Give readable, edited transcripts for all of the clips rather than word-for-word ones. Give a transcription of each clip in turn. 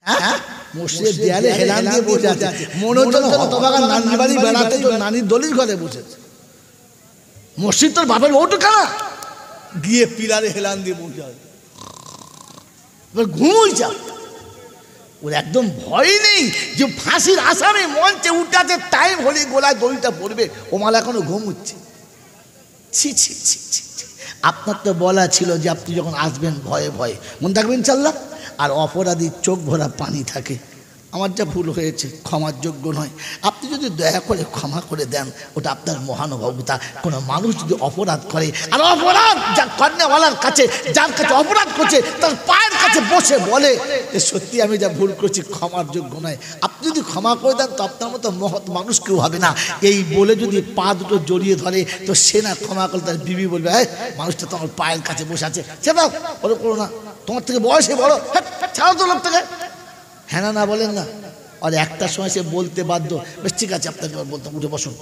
হ্যাঁ মসজিদের দেয়ালে হেলান দিয়ে বসে আছে, মনে হচ্ছে হতভাগা নানি বাড়ি বেড়াতে নানির দলিল ঘরে বসেছে। মসজিদ তোর বাপের ওটা কানা, গিয়ে পিলারে হেলান দিয়ে বসে আছে, ঘুমোই যা। ওর একদম ভয় নেই যে ফাঁসির আসামে মঞ্চে উঠাতে টাইম হলে গোলায় দড়িটা পড়বে, ও মাল এখনো ঘুমোচ্ছে। ছি ছি ছি ছি, আপনার তো বলা ছিল যে আপনি যখন আসবেন ভয়ে ভয়ে মন থাকবেন ইনশাআল্লাহ। আর অপরাধীর চোখ ভরা পানি থাকে। আমার যা ভুল হয়েছে ক্ষমার যোগ্য নয়, আপনি যদি দয়া করে ক্ষমা করে দেন ওটা আপনার মহানুভবতা। কোনো মানুষ যদি অপরাধ করে আর অপরাধ যা কর্নেওয়ালার কাছে, যার কাছে অপরাধ করছে তার পায়ের কাছে বসে বলে যে সত্যি আমি যা ভুল করছি ক্ষমার যোগ্য নয়, আপনি যদি ক্ষমা করে দেন তো আপনার মতো মহৎ মানুষ কেউ হবে না। এই বলে যদি পা দুটো জড়িয়ে ধরে তো সে না ক্ষমা করলে তার বিবি বলবে হ্যাঁ মানুষটা তো আমার পায়ের কাছে বসে আছে, সে দাও বলো করো না, তোমার থেকে বয়সে বড়, হ্যাঁ ছাড়ো তো লোক থেকে, হ্যাঁ না বলেন না। আর একটা সময় সে বলতে বাধ্য, বেশ ঠিক আছে আপনাকে বলতাম উঠে বসুন।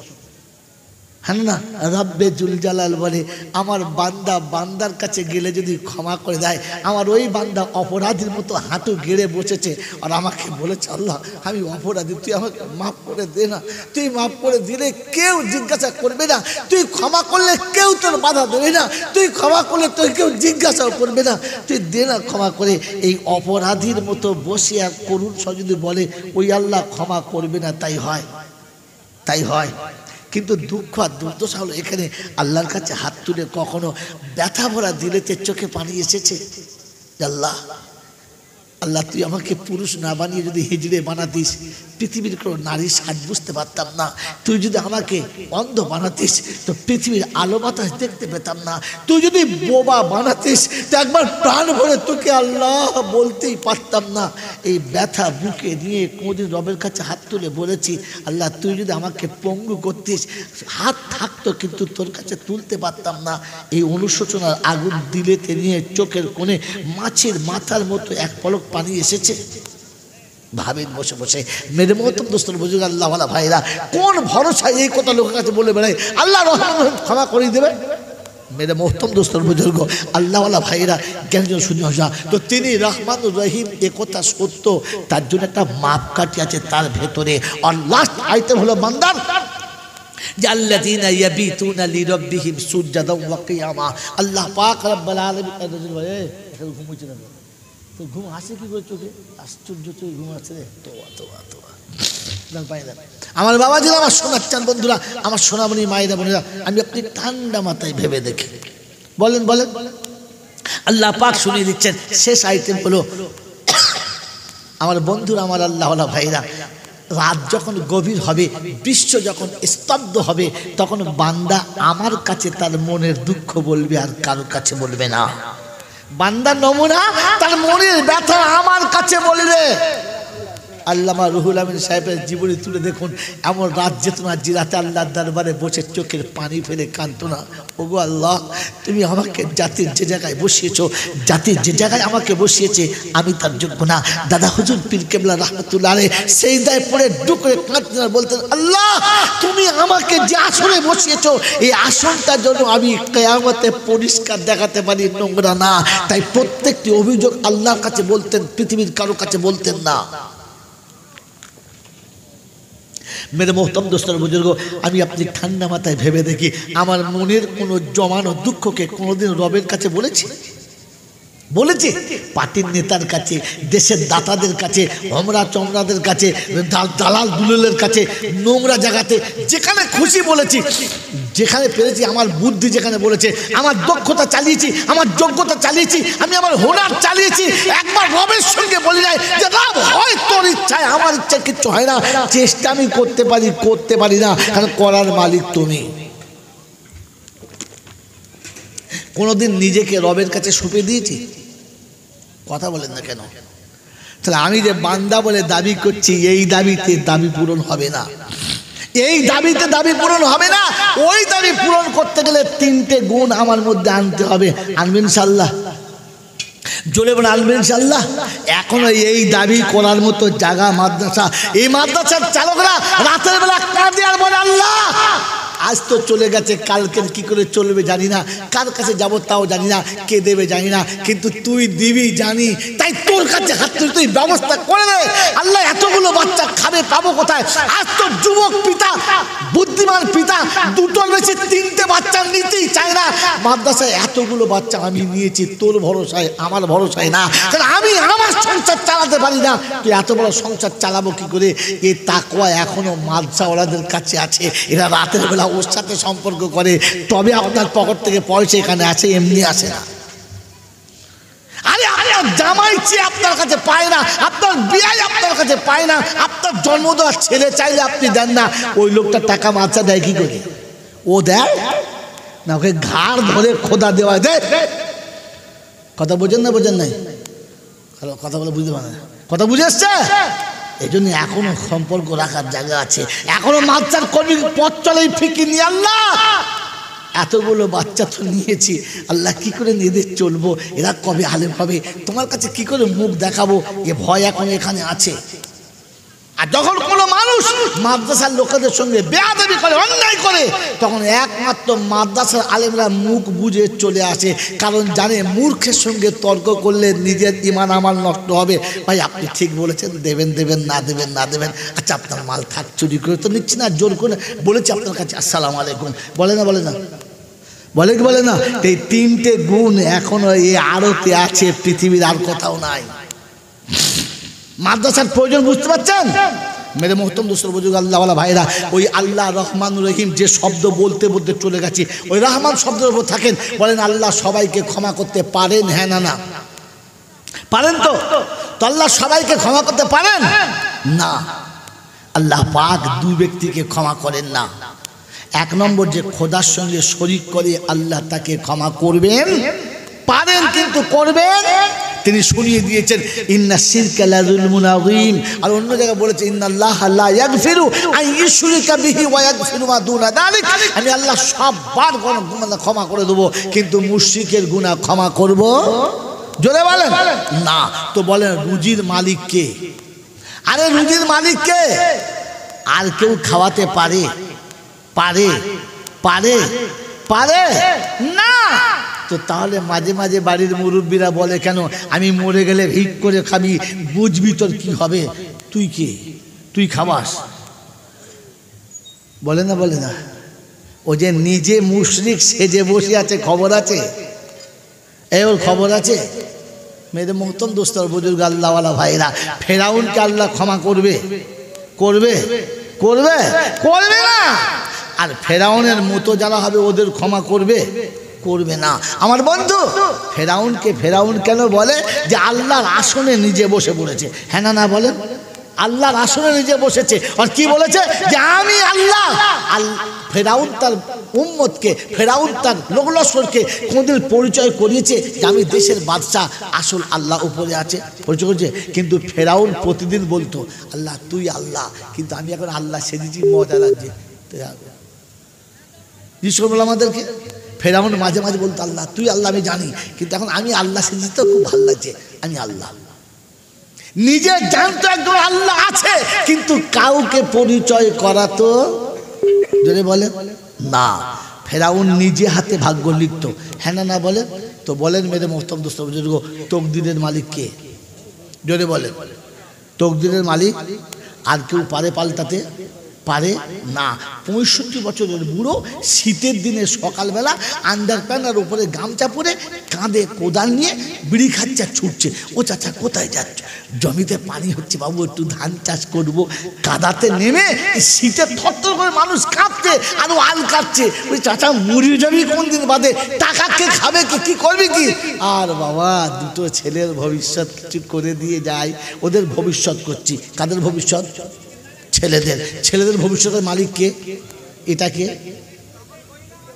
হ্যাঁ না, রব্বে জুল জালাল বলে আমার বান্দা বান্দার কাছে গেলে যদি ক্ষমা করে দেয়, আমার ওই বান্দা অপরাধীর মতো হাঁটু গেড়ে বসেছে আর আমাকে বলেছে আল্লাহ আমি অপরাধী, তুই আমাকে মাফ করে দে না। তুই মাফ করে দিলে কেউ জিজ্ঞাসা করবে না, তুই ক্ষমা করলে কেউ তোর বাধা দেবে না, তুই ক্ষমা করলে তোর কেউ জিজ্ঞাসাও করবে না, তুই দে না ক্ষমা করে। এই অপরাধীর মতো বসে আর করুণ যদি বলে ওই আল্লাহ ক্ষমা করবে না, তাই হয় তাই হয়। কিন্তু দুঃখ আর দুর্দশা হলো এখানে আল্লাহর কাছে হাত তুলে কখনো ব্যথা ভরা দিলেতে চোখে পানি এসেছে, আল্লাহ আল্লাহ তুই আমাকে পুরুষ না বানিয়ে যদি হিজড়ে বানাতিস পৃথিবীর কোনো নারীর সাজ বুঝতে পারতাম না। তুই যদি আমাকে অন্ধ বানাতিস তো পৃথিবীর আলো বাতাস দেখতে পেতাম না। তুই যদি বোবা বানাতিস তো একবার প্রাণ ভরে তোকে আল্লাহ বলতেই পারতাম না। এই ব্যথা বুকে নিয়ে কোনোদিন রবের কাছে হাত তুলে বলেছি আল্লাহ তুই যদি আমাকে পঙ্গু করতিস হাত থাকতো কিন্তু তোর কাছে তুলতে পারতাম না। এই অনুশোচনার আগুন দিলেতে নিয়ে চোখের কোণে মাছের মাথার মতো এক পলক পানি এসেছে। ভাবেন বসে বসে মেরে মহতম দোস্তর বুঝুক আল্লাহওয়ালা ভাইরা কোন ভরসায় এই কথা লোকের কাছে বলে বেড়ায় আল্লাহ রহমান ক্ষমা করে দেবে। মেরে মহতম দোস্তর বুজুর্গ আল্লাহওয়ালা ভাইরা জ্ঞানজন শুনে আসা তো তিনি রহমান রহিম এ কথা সত্য, তার জন্য একটা মাপকাঠি আছে তার ভেতরে। আর লাস্ট আইটেম হলো বান্দার আল্লাযীনা ইয়াবিতুনা লিরাব্বিহিম সুজদান ওয়া কিয়ামা। আল্লাহ পাক রব্বুল আলামিন ঘুমোচ্ছে না তো ঘুম আসে কি করে চোখে, আশ্চর্য চোখে ঘুম আসছে রে। আমার বাবা ছিল আমার সোনার চান বন্ধুরা, আমার সোনামণি মায়েরা বোনেরা, আমি আপনি ঠান্ডা মাথায় ভেবে দেখি বলেন বলেন আল্লাহ পাক শুনিয়ে দিচ্ছেন। শেষ আইটেম হলো আমার বন্ধুরা আমার আল্লাহওয়ালা ভাইরা, রাত যখন গভীর হবে বিশ্ব যখন স্তব্ধ হবে তখন বান্দা আমার কাছে তার মনের দুঃখ বলবে আর কারোর কাছে বলবে না। বান্দা নমুনা তার মনের ব্যথা আমার কাছে বলবে। আল্লামা রুহুল আমিন সাহেবের জীবনী তুলে দেখুন, এমন রাত যেত না যে রাতে আল্লাহর দরবারে বসে চোখের পানি ফেলে কাঁদতো না। ওগো আল্লাহ তুমি আমাকে জাতির যে জায়গায় বসিয়েছ, জাতির যে জায়গায় আমাকে বসিয়েছে আমি তার যোগ্য না। দাদা হুজুর পীর কেবলা রাহমাতুল্লাহ আলাইহি সেই দায় পড়ে ডুকরে কাঁদতেন আর বলতেন আল্লাহ তুমি আমাকে যে আসনে বসিয়েছ এই আসনটার জন্য আমি কিয়ামতে পরিষ্কার দেখাতে পারি, নোংরা না। তাই প্রত্যেকটি অভিযোগ আল্লাহর কাছে বলতেন, পৃথিবীর কারো কাছে বলতেন না। মেরে মোহতম দোস্তর বুজুর্গ আমি আপনি ঠান্ডা মাথায় ভেবে দেখি আমার মনের কোনো জমানো দুঃখকে কোনোদিন রবের কাছে বলেছি? বলেছে পার্টির নেতার কাছে, দেশের দাতাদের কাছে, হমরা চমরাদের কাছে, দালাল দুলালের কাছে, নোংরা জায়গাতে যেখানে খুশি বলেছি, যেখানে পেরেছি আমার বুদ্ধি যেখানে বলেছে, আমার দক্ষতা চালিয়েছি, আমার যোগ্যতা চালিয়েছি, আমি আমার হুনার চালিয়েছি। একবার রবের সঙ্গে বলি নাই যে রব হয় তোর ইচ্ছায়, আমার ইচ্ছা কিচ্ছু হয় না। চেষ্টা আমি করতে পারি না, কারণ করার মালিক তুমি। কোনোদিন নিজেকে রবের কাছে সঁপে দিয়েছি? কথা বলেন না কেন? তাহলে আমি যে বান্দা বলে দাবি করছি এই দাবিতে দাবি পূরণ হবে না, এই দাবিতে দাবি পূরণ হবে না। ওই দাবি পূরণ করতে গেলে তিনটে গুণ আমার মধ্যে আনতে হবে। আনবেন ইনশাআল্লাহ? জোরে বলে আনবেন ইনশাআল্লাহ? এখনো এই দাবি করার মতো জায়গা মাদ্রাসা, এই মাদ্রাসার চালকরা রাতের বেলা কাঁদে আর বলে আল্লাহ আজ তো চলে গেছে, কালকে কি করে চলবে জানি না, কার কাছে যাবো তাও জানি না, কে দেবে জানি না, কিন্তু তুই দিবি জানি, তাই তোর কাছে হাত তুলে তুই ব্যবস্থা করে দে। আল্লাহ এতগুলো বাচ্চা খাবে পাবো কোথায়? আজ তো যুবক পিতা, বুদ্ধিমান পিতা দুটোর বেশি তিনটে বাচ্চা নিতেই চায় না। মাদ্রাসায় এতগুলো বাচ্চা আমি নিয়েছি, তোর ভরসায় আমার ভরসায় না, কারণ আমি আমার সংসার চালাতে পারি না, তুই এত বড় সংসার চালাবো কি করে? এই তাকওয়া এখনো মাদ্রাসাওয়ালাদের কাছে আছে। এরা রাতের বেলা ওর সাথে সম্পর্ক করে, তবে আপনার পকেট থেকে পয়সা এখানে আসে, এমনি আসে না। আরে আপনার জামাই চেয়ে আপনার কাছে পায় না, আপনার বিয়াই আপনার কাছে পায় না, আপনার জন্ম দেওয়া ছেলে চাইলে আপনি দেন না, ওই লোকটা টাকা মাচা দেয় কি করে? ও দেয় না, ওকে ঘাড় ধরে খোদা দেওয়া দেয়। কথা বোঝেন না? বোঝেন নাই? কথা বলে বুঝতে পারে না, কথা বুঝে আসছে? এই জন্য এখনো সম্পর্ক রাখার জায়গা আছে, এখনো মাদ্রাসার কর্মী পথ চলে ফিকির নিয়ে। আল্লাহ এতগুলো বাচ্চা তো নিয়েছি, আল্লাহ কি করে এদের চলবো, এরা কবে আলেম হবে, তোমার কাছে কি করে মুখ দেখাবো, এ ভয় এখন এখানে আছে। আর যখন কোনো মানুষ মাদ্রাসার লোকেদের সঙ্গে বেয়াদবি করে, অন্যায় করে, তখন একমাত্র মাদ্রাসার আলেমরা মুখ বুঝে চলে আসে, কারণ জানে মূর্খের সঙ্গে তর্ক করলে নিজের ঈমান আমার নষ্ট হবে। ভাই আপনি ঠিক বলেছেন, দেবেন দেবেন, না দেবেন না দেবেন, আচ্ছা আপনার মাল থাক, চুরি করে তো নিচ্ছি না, জোর করে বলেছি আপনার কাছে আসসালামু আলাইকুম, বলে না? বলে না? বলে কি বলে না? এই তিনটে গুণ এখনো এই আড়তে আছে, পৃথিবীর আর কোথাও নাই। মাদ্রাসার প্রয়োজন বুঝতে পারছেন? মেরে মোহতরম দোস্ত বুজুর্গ আল্লাহওয়ালা ভাইরা, ওই আল্লাহ রহমান রহিম যে শব্দ বলতে বলতে চলে গেছি, ওই রহমান শব্দের উপর থাকেন। বলেন আল্লাহ সবাইকে ক্ষমা করতে পারেন? হ্যাঁ না না? পারেন তো? তো আল্লাহ সবাইকে ক্ষমা করতে পারেন না। আল্লাহ পাক দুই ব্যক্তিকে ক্ষমা করেন না। এক নম্বর, যে খোদার সঙ্গে শরীক করে আল্লাহ তাকে ক্ষমা করবেন পারেন, কিন্তু করবেন তিনি শুনিয়ে দিয়েছেন ইন্না শিরকা লাযুলমুন আযীম। আর অন্য জায়গায় বলেছে ইন্নাল্লাহা লা ইয়াগফিরু আন ইউশরিকা বিহি ওয়া ইয়াগফিরু মা দুনা যালিক। আমি আল্লাহ সববার গুনাহ ক্ষমা করে দেবো, কিন্তু মুশরিকের গুনাহ ক্ষমা করব জোরে বলেন না। তো বলেন রুজির মালিক কে? আরে রুজির মালিক কে? আর কেউ খাওয়াতে পারে? পারে? পারে? পারে না। তো তাহলে মাঝে মাঝে বাড়ির মুরব্বীরা বলে কেন, আমি মরে গেলে ভিক করে খাবি, বুঝবি তোর কি হবে? তুই কে? তুই খাবাস? বলে না? বলে না? ও যে নিজে মুশরিক সেজে বসে আছে, খবর আছে? এই ওর খবর আছে? মেরে মোহতরম দোস্তর বুজুর্গ আল্লাহওয়ালা ভাইরা, ফেরাউনকে আল্লাহ ক্ষমা করবে? করবে? করবে? করবে না। আর ফেরাউনের মতো যারা হবে ওদের ক্ষমা করবে? করবে না। আমার বন্ধু, ফেরাউনকে ফেরাউন কেন বলে? যে আল্লাহর আসনে নিজে বসে পড়েছে। হ্যাঁ না না বলেন? আল্লাহর আসনে নিজে বসেছে, আর কি বলেছে? যে আমি আল্লাহ। ফেরাউন তার উম্মতকে, ফেরাউন তার লোকলস্করকে কোনদিন পরিচয় করিয়েছে যে আমি দেশের বাদশাহ, আসল আল্লাহ উপরে আছে, পরিচয় করেছে? কিন্তু ফেরাউন প্রতিদিন বলতো আল্লাহ তুই আল্লাহ, কিন্তু আমি এখন আল্লাহ সেজেছি, মজা লাগছে। জিজ্ঞেস বল আমাদেরকে, ফেরাউন মাঝে মাঝে বলতো আল্লাহ তুই আল্লাহ আমি জানি, কিন্তু এখন আমি আল্লাহ সেজেছি তো খুব ভালো লাগছে, আমি আল্লাহ। নিজে জানতো একজন আল্লাহ আছে, কিন্তু কাউকে পরিচয় করা তো জোরে বলে না। ফেরাউন নিজে হাতে ভাগ্য লিখতো। হ্যাঁ না না বলেন? তো বলেন মেরে মোহতরম দোস্ত বুজুর্গ, তকদিরের মালিক কে? জোরে বলেন। তকদিরের মালিক আর কেউ পারে পাল্টাতে? পারে না। 65 বছরের বুড়ো শীতের দিনে সকালবেলা আন্ডারপ্যান্ট আর উপরে গামছা পরে কাঁধে কোদাল নিয়ে বিড়ি খাচ্ছে আর ছুটছে। ও চাচা কোথায় যাচ্ছ? জমিতে পানি হচ্ছে বাবু, একটু ধান চাষ করবো। কাদাতে নেমে শীতে থরথর করে মানুষ কাঁপছে আর ও আল কাটছে। ওই চাচা মুড়ি জমি কোন দিন বাদে, টাকা কে খাবে কি, কি করবি কি? আর বাবা দুটো ছেলের ভবিষ্যৎ কিছু করে দিয়ে যায়, ওদের ভবিষ্যৎ করছি। কাদের ভবিষ্যৎ? ছেলেদের। ছেলেদের ভবিষ্যতের মালিক কে? এটা কে?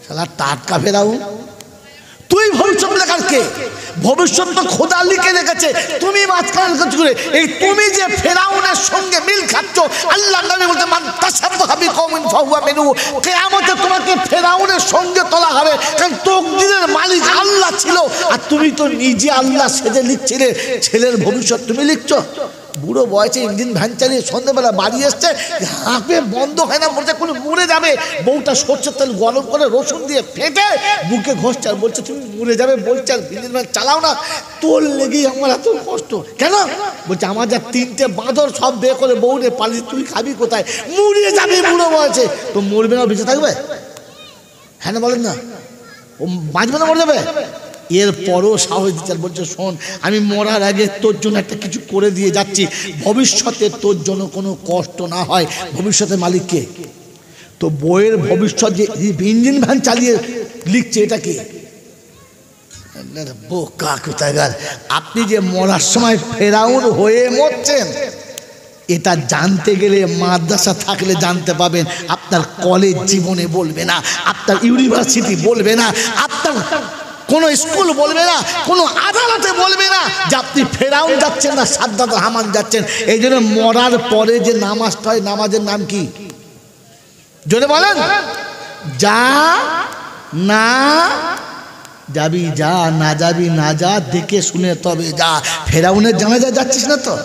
শালা টাটকা ফেরাউন। তুই ভবিষ্যৎ লেখার কে? ভবিষ্যৎ তো খোদা লিখে রেখেছে, তুমি মাঝখানে কাজ করে এই তুমি যে ফেরাউনের সঙ্গে মিল খাচ্ছ। আল্লাহ নবী বলতে মান তাসাব্বাহা বিকওমিন ফাহুয়া মিনহু, কিয়ামতে তোমাকে ফেরাউনের সঙ্গে তোলা হবে, কারণ তকদিরের মালিক আল্লাহ ছিল, আর তুমি তো নিজে আল্লাহ সেজে লিখছিলে। ছেলের ভবিষ্যৎ তুমি লিখছো? বুড়ো বয়সে ইঞ্জিন ভ্যান চালিয়ে সন্ধ্যেবেলা বাড়ি এসছে, হাঁপে বন্ধ হয় না, বলছে কোনো মরে যাবে। বউটা সরষের তেল গরম করে রসুন দিয়ে ফেটে বুকে ঘষছে আর বলছে তুমি মরে যাবে, বলছে আর ইঞ্জিন ভ্যান চালাও না, তোর লেগেই আমার এত কষ্ট। কেন? বলছে আমার যা 3টে বাঁদর সব বের করে বউরে পালিয়ে, তুই খাবি কোথায়? মরে যাবে বুড়ো বয়সে। তো মরবে না, বেঁচে থাকবে? হ্যাঁ না বলেন না? ও বাঁচবে না, মরে যাবে? এরপরও সাহস দিচ্ছে, বলছে শোন, আমি মরার আগে তোর জন্য একটা কিছু করে দিয়ে যাচ্ছি, ভবিষ্যতে তোর জন্য কোনো কষ্ট না হয়। ভবিষ্যতে মালিক কে? তো বইয়ের ভবিষ্যৎ যে ইঞ্জিন ভ্যান চালিয়ে লিখছে, এটা কি? বোকা কোথাকার। আপনি যে মরার সময় ফেরাউন হয়ে মরছেন, এটা জানতে গেলে মাদ্রাসা থাকলে জানতে পাবেন। আপনার কলেজ জীবনে বলবে না, আপনার ইউনিভার্সিটি বলবে না, আপনার কোনো স্কুল বলবে না, কোনো আদালতে বলবে না যে আপনি ফেরাউন যাচ্ছেন না সাদ্দাত হামান যাচ্ছেন। এই জন্য মরার পরে যে নামাজটা হয়, নামাজের নাম কি? জোরে বলেন। যা না যাবি যা, না যাবি না যা, দেখে শুনে তবে যা। ফেরাউনের জানাজা যাচ্ছিস না তো?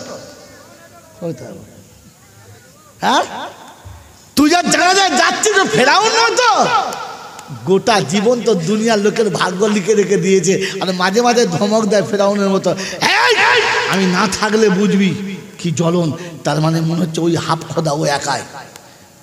হ্যাঁ, তুই যা জানাজা যাচ্ছিস ফেরাউন না তো? গোটা জীবন তো দুনিয়ার লোকের ভাগ্য লিখে রেখে দিয়েছে, আর মাঝে মাঝে ধমক দেয় ফেরাউনের মতো, আমি না থাকলে বুঝবি কি জ্বলন। তার মানে মনে হচ্ছে ওই হাফ খোদা ও একাই।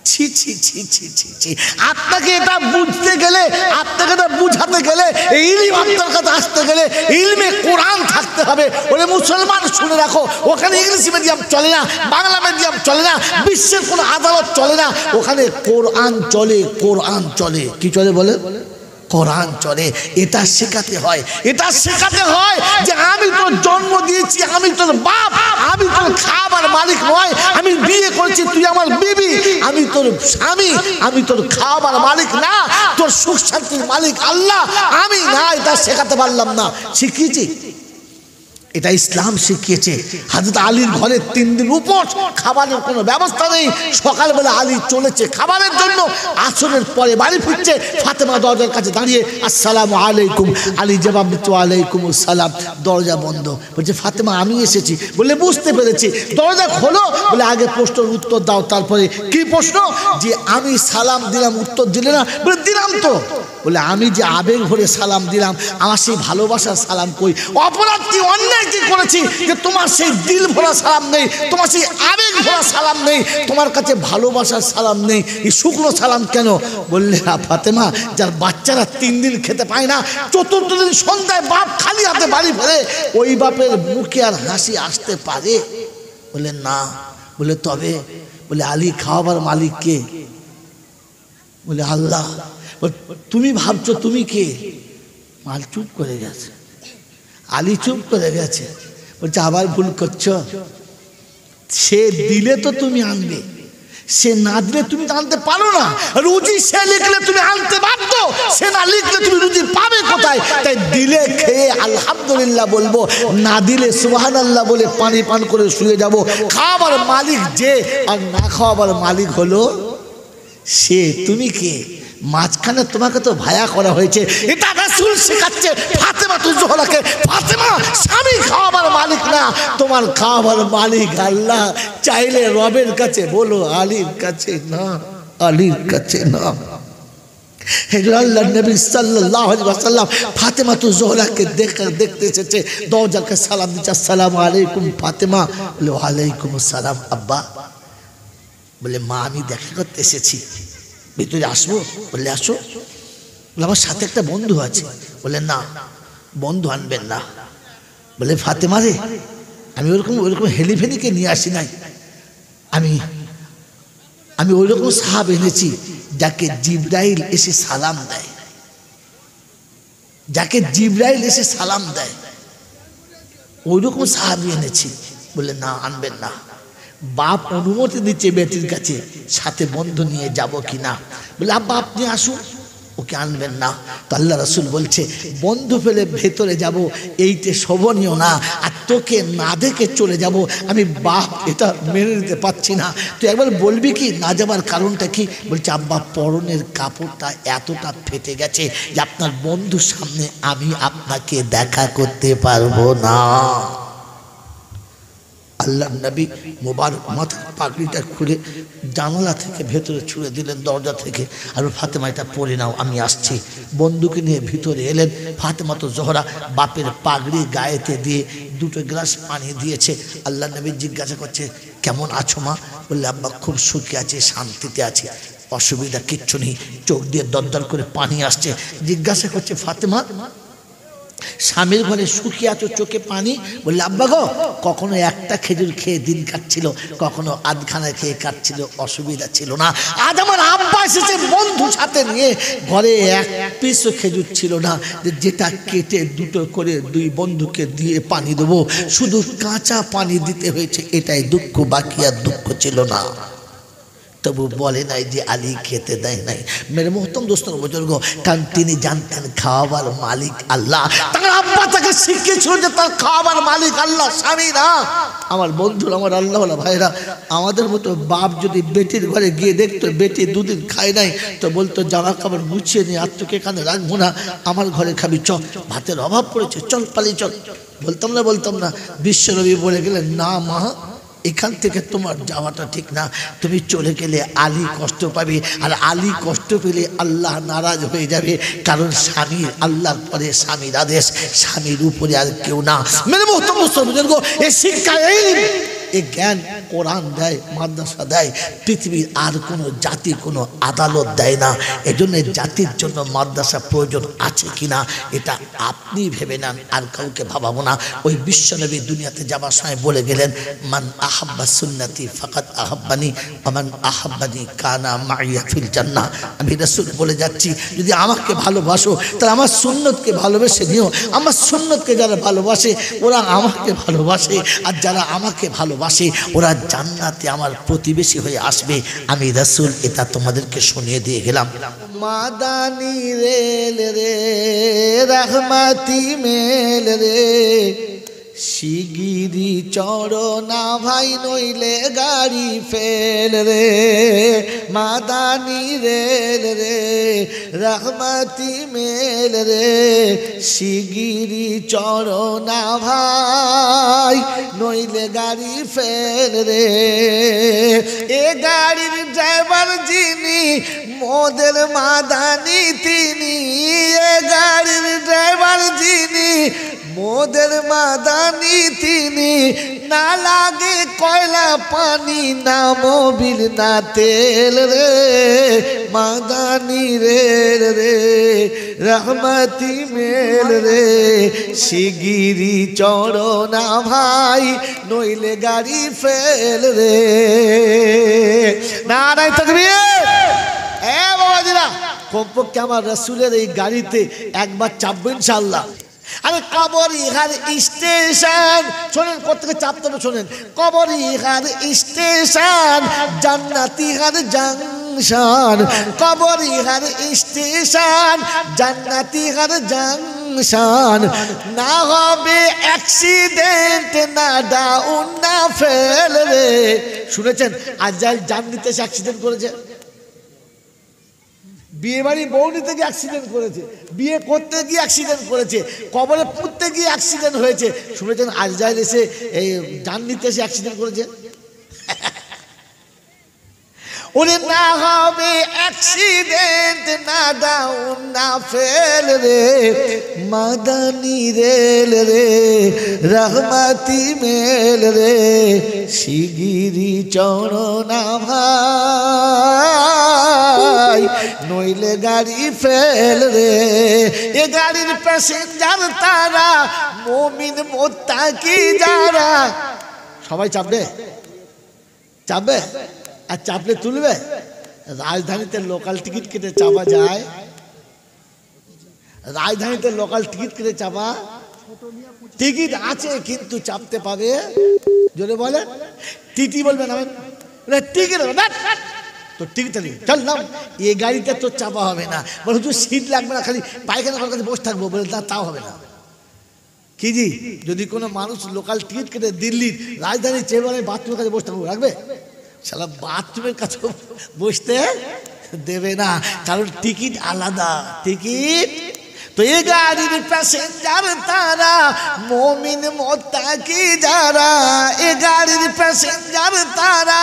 ছি ছি ছি ছি ছি ছি। আপনাকে এটা বুঝতে গেলে, আপনাকে এটা বুঝাতে গেলে, ইলম আপনার কাছে আসতে গেলে ইলমে কোরআন থাকতে হবে। ওরে মুসলমান শুনে রাখো, ওখানে ইংলিশ মিডিয়াম চলে না, বাংলা মিডিয়াম চলে না, বিশ্বের কোনো আদালত চলে না, ওখানে কোরআন চলে। কোরআন চলে। কি চলে বলে? কোরআন চলে। এটা শেখাতে হয়, এটা শেখাতে হয় যে আমি তোর জন্ম দিয়েছি, আমি তোর বাপ, আমি তোর খাবার মালিক নয়, আমি বিয়ে করেছি, তুই আমার বিবি, আমি তোর স্বামী, আমি তোর খাবার মালিক না, তোর সুখ শান্তির মালিক আল্লাহ আমি না। এটা শেখাতে পারলাম না, শিখিয়েছি। এটা ইসলাম শিখিয়েছে। হযরত আলীর ঘরে 3 দিন উপোস, খাবারের কোনো ব্যবস্থা নেই। সকালবেলা আলী চলেছে খাবারের জন্য, আসরের পরে বাড়ি ফিরছে, ফাতেমা দরজার কাছে দাঁড়িয়ে আসসালামু আলাইকুম। আলী জবাব দিচ্ছে ওয়ালাইকুম আসসালাম। দরজা বন্ধ। বলছে ফাতেমা আমি এসেছি। বলে বুঝতে পেরেছি। দরজা খোলো। বলে আগে প্রশ্নের উত্তর দাও। তারপরে কি প্রশ্ন? যে আমি সালাম দিলাম, উত্তর দিলে না? বলে দিলাম তো। বলে আমি যে আবেগ ভরে সালাম দিলাম, আমার সেই ভালোবাসার সালাম কই? অপরাধ কি, অন্যায় কি করেছি যে তোমার সেই দিল ভরা সালাম নেই, তোমার সেই আবেগ ভরা সালাম নেই, তোমার কাছে ভালোবাসার সালাম নেই? এই শুকনো সালাম কেন? বললে ফাতেমা, যার বাচ্চারা 3 দিন খেতে পায় না, 4th দিন সন্ধ্যায় বাপ খালি হাতে বাড়ি ফেরে, ওই বাপের মুখে আর হাসি আসতে পারে? বলে না। বলে তবে? বলে আলী খাওয়াবার মালিক কে? বলে আল্লাহ। তুমি ভাবছো তুমি কে? মাল চুপ করে গেছে। আলী চুপ করে গেছে। বলছে আবার ভুল করছো। সে দিলে তো তুমি আনবে, সে না দিলে তুমি আনতে পারো না। রুজি সে লিখলে তুমি আনতে বাধ্য, সে না লিখলে তুমি রুজি পাবে কোথায়? তাই দিলে খেয়ে আলহামদুলিল্লাহ বলবো, না দিলে সুবহানাল্লাহ বলে পানি পান করে শুয়ে যাব। খাওয়াবার মালিক যে, আর না খাওয়াবার মালিক হলো সে। তুমি কে? মাঝখানে তোমাকে তো ভায়া করা হয়েছে। এটা রাসূল শেখাচ্ছে ফাতেমা তুজোহরাকে, ফাতেমা স্বামী খাওয়াবার মালিক না, তোমার খাওয়াবার মালিক আল্লাহ। চাইলে রবের কাছে বলো, আলীর কাছে না, আলীর কাছে না। আল্লাহ নবী সাল্লাল্লাহু আলাইহি ওয়াসাল্লাম ফাতেমা তুজোহরাকে দেখতে এসেছে, দরজাকে সালাম দিচ্ছে, আসসালামু আলাইকুম ফাতেমা। বলে ওয়ালাইকুম আসসালাম আব্বা। বলে মা আমি দেখা করতে এসেছি, ভিতরে আসবো? বললে আসো। বলে আমার সাথে একটা বন্ধু আছে। বলে না, বন্ধু আনবেন না। বলে ফাতেমা রে, আমি ওরকম হেলিফেনিকে নিয়ে আসি নাই, আমি ওইরকম সাহাব এনেছি যাকে জিবরাইল এসে সালাম দেয়, যাকে জিবরাইল এসে সালাম দেয়, ওইরকম সাহাবি এনেছি। বলে না, আনবেন না। বাপ অনুমতি দিচ্ছে বেটির কাছে, সাথে বন্ধু নিয়ে যাব কিনা। বলে আব্বা আপনি আসুন, ওকে আনবেন না। তো আল্লাহ রাসূল বলছে বন্ধু ফেলে ভেতরে যাব এইটা শোভনীয় না, আর তোকে না দেখে চলে যাব আমি বাপ এটা মেনে নিতে পারছি না। তুই একবার বলবি কি না যাবার কারণটা কি? বলছে আব্বা পরনের কাপড়টা এতটা ফেটে গেছে যে আপনার বন্ধুর সামনে আমি আপনাকে দেখা করতে পারবো না। আল্লাহ নবী মোবারক মাথার পাগড়িটা খুলে জানালা থেকে ভেতরে ছুঁড়ে দিলেন, দরজা থেকে। আর ফাতেমা এটা পরে নাও, আমি আসছি। বন্দুকে নিয়ে ভিতরে এলেন। ফাতেমা তো জোহরা বাপের পাগড়ি গায়েতে দিয়ে দুটো গ্লাস পানি দিয়েছে। আল্লাহ নবী জিজ্ঞাসা করছে, কেমন আছো মা? বললে, আব্বা খুব সুখী আছে, শান্তিতে আছে, অসুবিধা কিচ্ছু নেই। চোখ দিয়ে দরদর করে পানি আসছে। জিজ্ঞাসা করছে, ফাতেমা স্বামীর ঘরে সুখী আছো, চোখে পানি? বললে, আব্বা গো, কখনো একটা খেজুর খেয়ে দিন কাটছিল, কখনো আধখানা খেয়ে কাটছিল, অসুবিধা ছিল না। আজ আমার আব্বা এসেছে বন্ধু সাথে নিয়ে, ঘরে এক পিসও খেজুর ছিল না, যেটা কেটে দুটো করে দুই বন্ধুকে দিয়ে পানি দেবো, শুধু কাঁচা পানি দিতে হয়েছে, এটাই দুঃখ, বাকি আর দুঃখ ছিল না। তবু বলে নাই যে আলী খেতে দেয় নাই। মেরে মোহতম দোস্তর বুজুর্গ, কারণ তিনি জানতেন খাওয়াবার মালিক আল্লাহ। তার আব্বা তাকে শিখিয়েছিল যে তার খাওয়াবার মালিক আল্লাহ, স্বামী না। আমার বন্ধুরা, আমার আল্লাহ ভাইরা, আমাদের মতো বাপ যদি বেটির ঘরে গিয়ে দেখতো বেটি দুদিন খায় নাই, তো বলতো জামা কাপড় গুছিয়ে নিয়ে আর তোকে এখানে রাখবো না, আমার ঘরে খাবি, চল, ভাতের অভাব পড়েছে, চল পালিয়ে চল। বলতাম না। বিশ্বনবী বলে গেলেন, না মা, এখান থেকে তোমার যাওয়াটা ঠিক না, তুমি চলে গেলে আলী কষ্ট পাবে, আর আলী কষ্ট পেলে আল্লাহ নারাজ হয়ে যাবে। কারণ স্বামীর আল্লাহর পরে স্বামীর আদেশ, স্বামীর উপরে আর কেউ না। মেরে মোহতরম বুজুর্গ, এই শিক্ষা, এই জ্ঞান কোরআন দেয়, মাদ্রাসা দেয়, পৃথিবীর আর কোনো জাতি কোনো আদালত দেয় না। এজন্য জাতির জন্য মাদ্রাসা প্রয়োজন আছে কিনা এটা আপনি ভেবে নেন, আর কাউকে ভাবাবো না। ওই বিশ্বনবী দুনিয়াতে যাবার সময় বলে গেলেন, মান আহাব্বা সুন্নতি ফাকাদ আহাব্বানি ওয়া মান আহাব্বানি কানা মাইয়া ফিল জান্নাহ। আমি রাসূল বলে যাচ্ছি, যদি আমাকে ভালোবাসো তাহলে আমার সুন্নতকে ভালোবেসে নিও। আমার সুন্নতকে যারা ভালোবাসে ওরা আমাকে ভালোবাসে, আর যারা আমাকে ভালোবাসে ওরা জান্নাতে আমার প্রতিবেশী হয়ে আসবে। আমি রাসূল এটা তোমাদেরকে শুনিয়ে দিয়ে গেলাম। মাদানি রেল রে, রহমতি মেল রে, শিগিরি চড়ো না ভাই, নইলে গাড়ি ফেল রে। মাদানি রেল রে, রহমতি মেল রে, শিগিরি চড়ো না ভাই, নইলে গাড়ি ফেল রে। এ গাড়ির ড্রাইভার যিনি, মোদের মাদানি তিনি। এ গাড়ির ড্রাইভার যিনি, মোদের মাদানি তিনি। না লাগে কয়লা পানি, না মোবিল না তেল রে, মাদানি রেল রে, রহমতি মেল রে, শিগিরি চড়ো না ভাই, নইলে গাড়ি ফেল রে। নারায়ে তাকবীর। এ বাবাজিরা, কমপক্ষে আমার রাসূলের এই গাড়িতে একবার চাপবো ইনশাআল্লাহ। আরে কবরীহাট স্টেশন, শোনেন কোথেকে চাপতে হবে, শোনেন। Kabarihat station, Jannatihat junction. Kabarihat station, Jannatihat junction. না হবে অ্যাক্সিডেন্ট, না ডাউন না ফেল রে। শুনেছেন আজরাইল জান নিতে এসে অ্যাক্সিডেন্ট করেছে? বিয়ে বাড়ি বউ নিতে গিয়ে অ্যাক্সিডেন্ট করেছে, বিয়ে করতে গিয়ে অ্যাক্সিডেন্ট করেছে, কবরে পুঁততে গিয়ে অ্যাক্সিডেন্ট হয়েছে। শুনেছেন আজরাইল এসে এই জান নিতে এসে অ্যাক্সিডেন্ট করেছে? ওরে না হবে অ্যাক্সিডেন্ট, না ডাউন না ফেল রে, মাদানি রেল রে, রহমতি মেল রে, শিগিরি চড়ো না ভাই, নইলে গাড়ি ফেল রে। এ গাড়ির প্যাসেঞ্জার তারা, মুমিন মুত্তাকি যারা। সবাই চাপবে? চাপবে? আর চাপলে তুলবে? রাজধানীতে লোকাল টিকিট কেটে চাপা যায়? রাজধানীতে লোকাল টিকিট কেটে চাপা? টিকিট আছে কিন্তু চাপতে পাবে? জোরে বলে টিটি বলবে না, টিকিট তো টিকিট চল নাম। এই গাড়িতে তো চাপা হবে না, বলে তুই সিট লাগবে না, খালি পায়খানা ঘর কাছে বসে থাকবো, বলে না তাও হবে না। কি জি, যদি কোনো মানুষ লোকাল টিকিট কেটে দিল্লির রাজধানী চেয়ে বলে বাথরুমের কাছে বসে থাকবো, রাখবে? শালা বাথরুমের কাছে বসতে দেবে না, কারণ টিকিট আলাদা। টিকিট তো এ গাড়ির প্যাসেঞ্জার তারা, মুমিন মুত্তাকি যারা, এ গাড়ির প্যাসেঞ্জার তারা,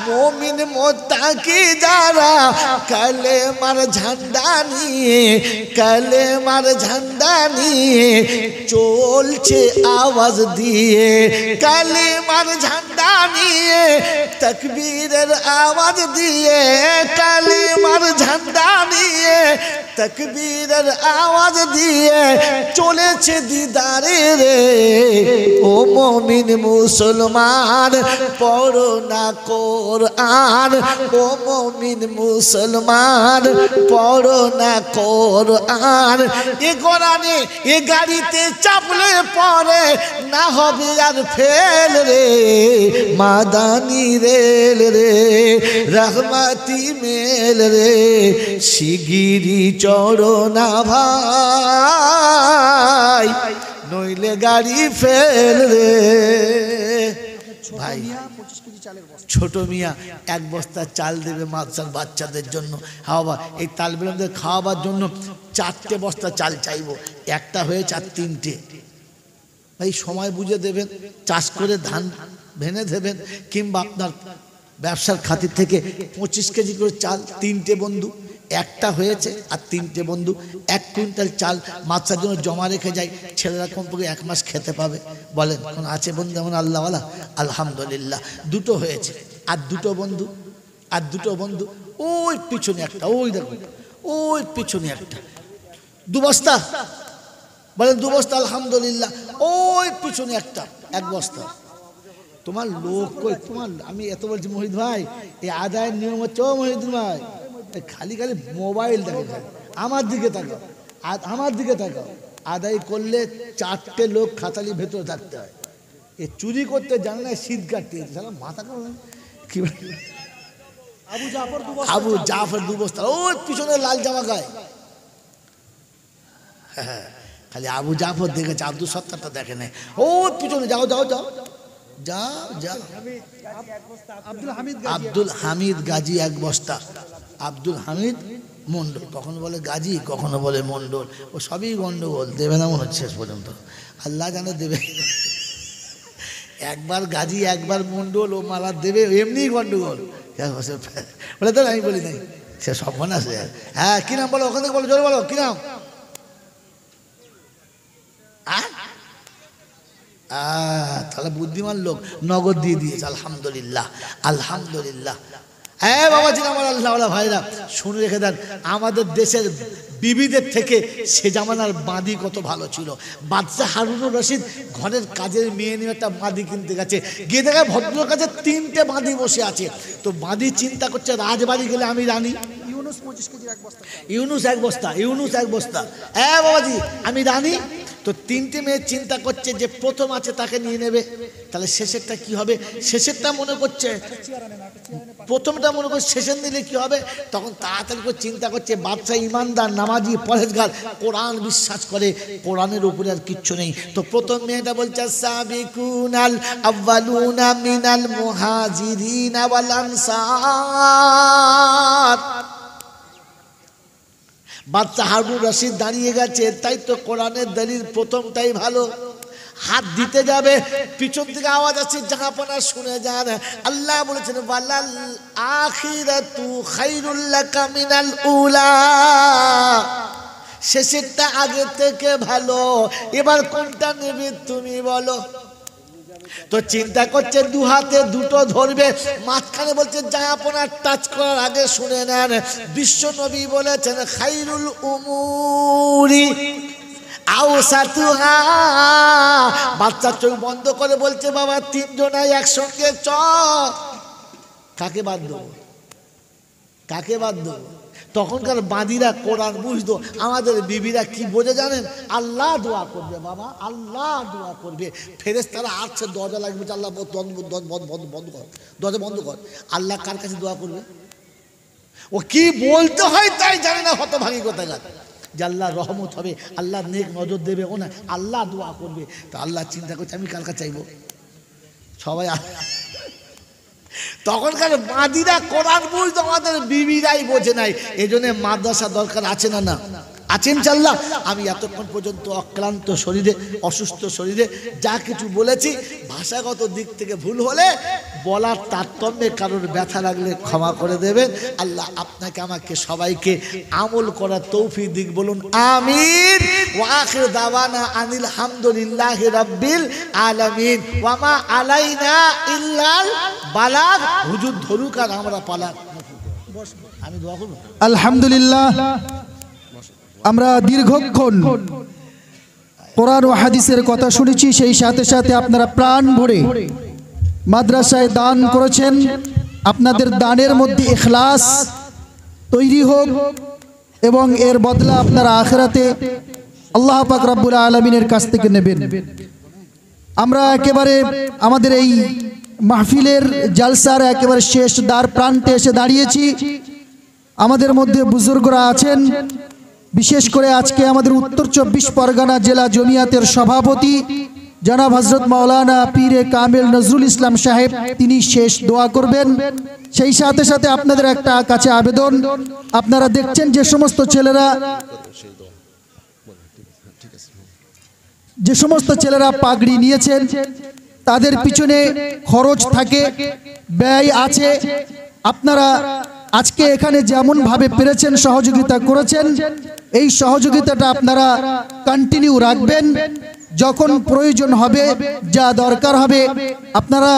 মুমিন মুত্তাকি যারা, কালেমার ঝান্ডা নিয়ে, কালেমার ঝান্ডা নিয়ে চলছে আওয়াজ দিয়ে, কালেমার ঝান্ডা নিয়ে, তাকবীরের আওয়াজ দিয়ে, কালেমার ঝান্ডা নিয়ে, তাকবীরের আওয়াজ দিয়ে চলেছে দিদারে রে। ও মুমিন মুসলমান পড়ো না কোরআন, ও মুমিন মুসলমান পড়ো না কোরআন। এ কোরআনে এ গাড়িতে চাপলে পরে না হবে আর ফেল রে, মাদানি রেল রে, রহমতি মেল রে, শিগগিরি চড়ো না ভাই, নইলে গাড়ি ফেল রে। ভাই ছোট মিয়া এক বস্তা চাল দেবে মাদ্রাসার বাচ্চাদের জন্য, বাবা এই তালবেলামদের খাওয়াবার জন্য 4টে বস্তা চাল চাইবো, একটা হয়েছে আর 3টে। ভাই সময় বুঝে দেবেন, চাষ করে ধান ভেনে দেবেন, কিংবা আপনার ব্যবসার খাতির থেকে 25 কেজি করে চাল 3টে বন্ধু, একটা হয়েছে আর 3টে বন্ধু 1 কুইন্টাল চাল মাদ্রাসার জন্য জমা রেখে যায়, ছেলেরা কমপক্ষে 1 মাস খেতে পাবে। বলেন কোন আছে বন্ধু এমন আল্লাহওয়ালা? আলহামদুলিল্লাহ, 2টো হয়েছে। আর 2টো বন্ধু, আর 2টো বন্ধু ওই পিছনে একটা, ওই দেখুন ওই পিছনে একটা, 2 বস্তা। বলেন 2 বস্তা আলহামদুলিল্লাহ। ওই পিছনে একটা 1 বস্তা। তোমার লোক কই? তোমার আমি এত বলছি মহিদ ভাই, এই আদায়ের নিয়ম হচ্ছে, ও মহিদ ভাই খালি খালি মোবাইল দেখে, আমার দিকে তাকাও, আমার দিকে তাকাও। আদায় করলে 4টে লোক খাতালি ভেতরে থাকতে হয়। এ চুরি করতে জানে না, শীত কাটতে মাথা কি আবু জাফর 2 বস্তা। ওই পিছনে লাল জামা গায়ে, হ্যাঁ খালি আবু জাফর দেখেছে, আব্দুল সত্তারটা দেখে নেই। ও পিছনে যাও যাও যাও যাও যাও। আব্দুল হামিদ গাজী 1 বস্তা। আব্দুল হামিদ মন্ডল, কখনো বলে গাজী কখনো বলে মন্ডল, ও সবই গন্ডগোল, দেবে না মনে হচ্ছে শেষ পর্যন্ত, আল্লাহ জানে দেবে। একবার গাজী একবার মন্ডল, ও মালা দেবে, এমনি গন্ডগোল। বলে তো আমি বলি নাই, সে সব মনে আছে। হ্যাঁ কি নাম বলো, ওখান থেকে বলো, জোরে বলো কি নাম? তাহলে বুদ্ধিমান লোক, নগদ দিয়ে দিয়েছে। আলহামদুলিল্লাহ আলহামদুলিল্লাহ। হ্যাঁ বাবাজি আমার আল্লাহওয়ালা ভাইরা শুনে রেখে দেন, আমাদের দেশের বিবিদের থেকে সে জামানার বাঁধি কত ভালো ছিল। বাদশাহ হারুনুর রশিদ ঘরের কাজের মেয়ে নিয়ে একটা বাঁধি কিনতে গেছে, গিয়ে দেখে ভদ্রের কাছে 3টে বাঁধি বসে আছে। তো বাঁধি চিন্তা করছে রাজবাড়ি গেলে আমি রানী, ইউনুস 1 বস্তা, ইউনুস 1 বস্তা, হ্যাঁ বাবাজি আমি রানী। তো 3টে মেয়ে চিন্তা করছে যে প্রথম আছে তাকে নিয়ে নেবে, তাহলে শেষেরটা কি হবে? শেষেরটা মনে করছে, প্রথমটা মনে করছে শেষের নিলে কি হবে। তখন তাড়াতাড়ি করে চিন্তা করছে বাদশাহ ইমানদার, নামাজি, পরহেজগার, কোরআন বিশ্বাস করে, কোরআনের উপরে আর কিচ্ছু নেই। তো প্রথম মেয়েটা বলছে সাবিকুনাল আউয়ালুনা মিনাল মুহাজিরিনা ওয়াল আনসার। বাদশাহ হারুনুর রশিদ দাঁড়িয়ে গেছে, তাই তো কোরআনের দলিল প্রথমটাই ভালো। হাত দিতে যাবে, পিছন থেকে আওয়াজ আছে, জাহাপনা শুনে যান। আল্লাহ বলেছেন ওয়ালাল আখিরাতু খায়রুল লাকা মিনাল উলা, শেষেরটা আগে থেকে ভালো। এবার কোনটা নেবে তুমি বলো? তো চিন্তা করছে 2 হাতে 2টো ধরবে, মাঝখানে বলছে জাহাপনা টাচ করার আগে শুনে নেন, বিশ্ব নবী বলেছেন খায়রুল উমুরি আওসাতুহা। বাচ্চা চোখ বন্ধ করে বলছে বাবা 3 জনাই একসঙ্গে চ। কাকে বাদ দেবো, কাকে বাদ দেবো? তখনকার বাঁদিরা কোরআন বুঝতো, আমাদের বিবিরা কি বোঝে জানেন? আল্লাহ দোয়া করবে বাবা, আল্লাহ দোয়া করবে। ফেরেশতারা আসছে, দরজা লাগবে, আল্লাহ বন্ধ কর, দরজা বন্ধ কর। আল্লাহ কার কাছে দোয়া করবে? ও কি বলতে হয় তাই জানে না, হতভাগী কোথাকার। যে আল্লাহ রহমত হবে, আল্লাহ নেক নজর দেবে, ও না আল্লাহ দোয়া করবে। তো আল্লাহ চিন্তা করছে আমি কার কাছে চাইবো? সবাই তখনকার বাঁদিরা কোরআন বুঝতো, আমাদের বিবিরাই বোঝে নাই। এই জন্য মাদ্রাসা দরকার আছে না? না আছে ইনশাআল্লাহ। আমি এতক্ষণ পর্যন্ত অক্লান্ত শরীরে, অসুস্থ শরীরে যা কিছু বলেছি, ভাষাগত দিক থেকে ভুল হলে বলার তারতম্যে কারোর ব্যথা লাগলে ক্ষমা করে দেবেন। আল্লাহ আপনাকে আমাকে সবাইকে আমল করার তৌফিক দিক, বলুন আমিন। ওয়া আখির দাওয়ানা আনিল হামদুলিল্লাহি রাব্বিল আলামিন ওয়া মা আলাইনা ইল্লাল বালাগ। হুজুর ধরুক আর আমরা পালাক। আমি দোয়া করব। আলহামদুলিল্লাহ, আমরা দীর্ঘক্ষণ কোরআন ও হাদিসের কথা শুনেছি, সেই সাথে সাথে আপনারা প্রাণ ভরে মাদ্রাসায় দান করেছেন। আপনাদের দানের মধ্যে ইখলাস তৈরি হোক এবং এর বদলা আপনারা আখিরাতে আল্লাহ পাক রব্বুল আলামিনের কাছ থেকে নেবেন। আমরা একেবারে আমাদের এই মাহফিলের জালসার একেবারে শেষ দ্বার প্রান্তে এসে দাঁড়িয়েছি। আমাদের মধ্যে বুজুর্গরা আছেন, বিশেষ করে আজকে আমাদের উত্তর 24 পরগনা জেলা জমিয়াতের সভাপতি জনাব হযরত মাওলানা পীরে কামেল নজরুল ইসলাম সাহেব, তিনি শেষ দোয়া করবেন। সেই সাথে সাথে আপনাদের একটা কাছে আবেদন, আপনারা দেখছেন যে সমস্ত ছেলেরা পাগড়ি নিয়েছেন, তাদের পিছনে খরচ থাকে, ব্যয় আছে। আপনারা আজকে এখানে যেমন ভাবে পেরেছেন সহযোগিতা করেছেন, এই সহযোগিতাটা আপনারা কন্টিনিউ রাখবেন। যখন প্রয়োজন হবে, যা দরকার হবে, আপনারা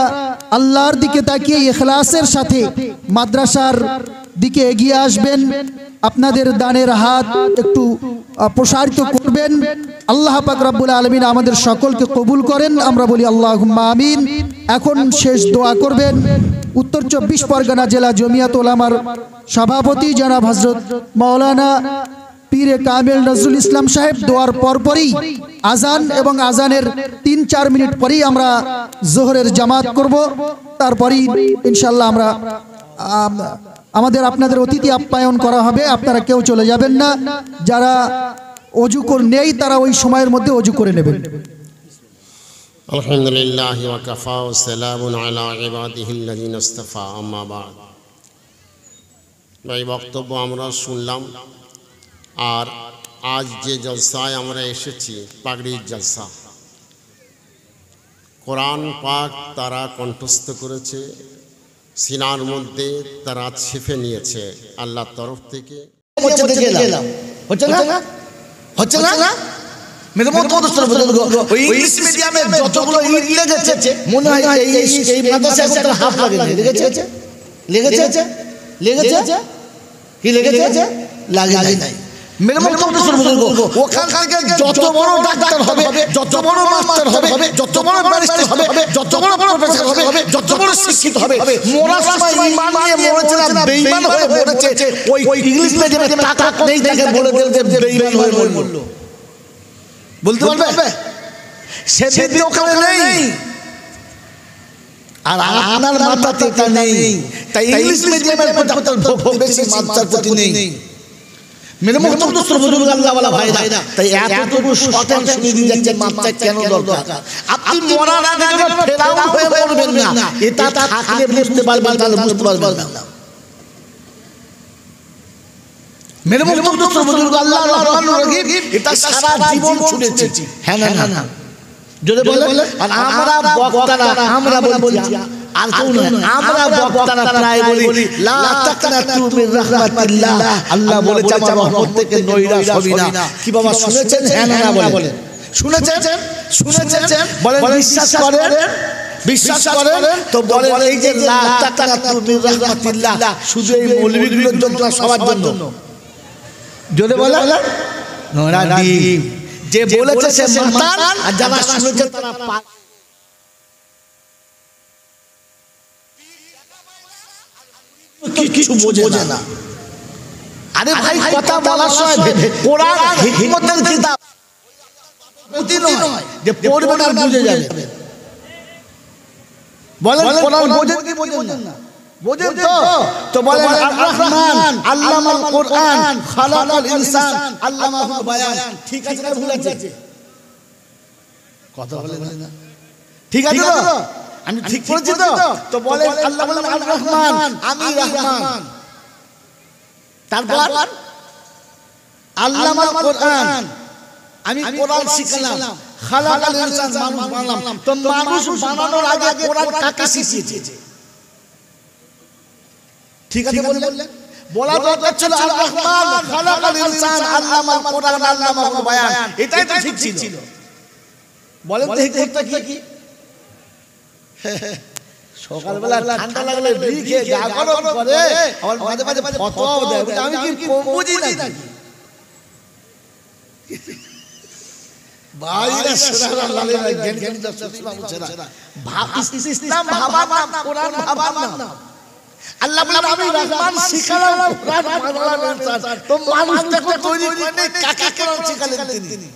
আল্লাহর দিকে তাকিয়ে ইখলাসের সাথে মাদ্রাসার দিকে এগিয়ে আসবেন। আপনাদের দানের হাত একটু প্রসারিত করবেন। আল্লাহ পাক রব্বুল আলামিন আমাদের সকলকে কবুল করেন, আমরা বলি আল্লাহুম্মা আমিন। এখন শেষ দোয়া করবেন উত্তর 24 পরগনা জেলা জমিয়াত উলামার সভাপতি জনাব হযরত মাওলানা পীরে কামেল নজরুল ইসলাম সাহেব। দোয়ার পরপরই আজান এবং আজানের 3-4 মিনিট পরেই আমরা জোহরের জামাত করব। তারপরেই ইনশাআল্লাহ আমরা আপনাদের অতিথি আপ্যায়ন করা হবে। আপনারা কেউ চলে যাবেন না, যারা অজু নেই তারা ওই সময়ের মধ্যে অজু করে নেবেন। আলহামদুলিল্লাহ ওয়া কাফা ওয়া সালামুন আলা ইবাদিহিল্লাযিনা ইসতাফা, আম্মা বাদ। এই বক্তব্য আমরা শুনলাম। আর আজ যে জলসায় আমরা এসেছি, পাগড়ির জলসা, কোরআন পাক তারা কণ্ঠস্থ করেছে, সিনার মধ্যে তারা ছেপে নিয়েছে আল্লাহর তরফ থেকে। হচ্ছে না মেরে মত ওই ইংলিশ মিডিয়ামে যতগুলো ইট লেগেছে, মনে হয় এই মাদ্রাসায় একটা হাফ লেগেছে কি লেগেছে লাগে নাই। মেরে মত ওখান থেকে যত বড় ডাক্তার হবে, যত বড় মাস্টার হবে, যত বড় ব্যারিস্টার হবে, যত বড় প্রফেসর হবে, যত বড় শিক্ষিত হবে, মরার সময় ঈমান নিয়ে মরেছে না বেঈমান হয়ে মরেছে। ওই ইংলিশ মিডিয়ামে টাকা নেই তাকে বলে দিল যে বেঈমান হয়ে মরল, বলতে পারবে? সে বিধি ওখানে নেই, আর আপনার মাথাতে এটা নেই। তাই ইংলিশ মিডিয়ামের প্রতি বেশি মাত্রার প্রতি নেই। মেরে মুহতরম বুজুর্গ আল্লাহ ওয়ালা ভাইরা, তাই এতটুকু শর্টেন শুনে দিয়ে যাচ্ছেন মাত্রা কেন দরকার? আপনি মরার আগে যেন ফেরাউন হয়ে মরবেন না, এটা থাকলে বুঝতে পারবেন, তাহলে বুঝতে পারবেন না। মেরে মুহতরম বুজুর্গ আল্লাহ রহমানুর রহিম, এটা সারা জীবন শুনেছি। হ্যাঁ না যদি বলে, আর আমরা বক্তারা আমরা বলছি, আর কেউ নয়, আমরা বক্তারা প্রায় বলি লা তাকনাতু মির রাহমাতিল্লাহ। আল্লাহ বলেছে আমার রহমত থেকে নৈরাশ হবি না। কি বাবা শুনেছেন? হ্যাঁ না বলেন। শুনেছেন বলেন, বিশ্বাস করেন তো বলেন এই যে লা তাকনাতু মির রাহমাতিল্লাহ শুধু এই মৌলবীগুলোর জন্য, সবার জন্য? যদি বলে নোরা ডিম, যে বলেছে সে মাতাল, আর যারা শুনেছে তারা পাগল। কিছু বোঝে না। আরে ভাই, কথা বলার সময় কোরআন হিকমতের কিতাব অতি নয় যে পড়বেন আর বুঝে যাবে। বলেন কোরআন বোঝেন কি বোঝেন না? বোঝেন তো বলেন আর রহমান আল্লামাল কোরআন খালাকাল ইনসান আল্লামাহুল বায়ান। ঠিক আছে না ভুল আছে? কথা বলেন না, ঠিক আছে তো? আমি ঠিক বলেছি তো? বলেন আল্লাহ বলেন আর রহমান, আমি রহমান। তারপর আল্লামাল কোরআন, আমি কোরআন শিখালাম, খালাকাল ইনসান, মানুষ বানালাম। তো মানুষ বানানোর আগে কোরআন কাকে শিখিয়েছে? ঠিক আছে বললেন, বলা দরকার ছিল আল রহমান খালাকাল ইনসান আল্লামাল কোরআন আল্লামাহুল বায়ান, এটাই তো ঠিক ছিল। বলেন তো হিকমতটা কি? সকালবেলা ঠান্ডা লাগলে বিড়ি খেয়ে গা গরম করে, আবার মাঝে মাঝে ফতোয়াও দেয়, আমি কি বুঝি না? বাইরে সেরা লালে জ্ঞান জ্ঞান দর্শনা বুঝেনা, ইসলাম ভাবার নাম, কোরআন ভাবার নাম। আল্লাহ বলেন আমি রহমান শিখালাম, কোরআন বানালাম। তো মানুষটাকে তৈরি করে কাকে কোরআন শিখালেন তিনি?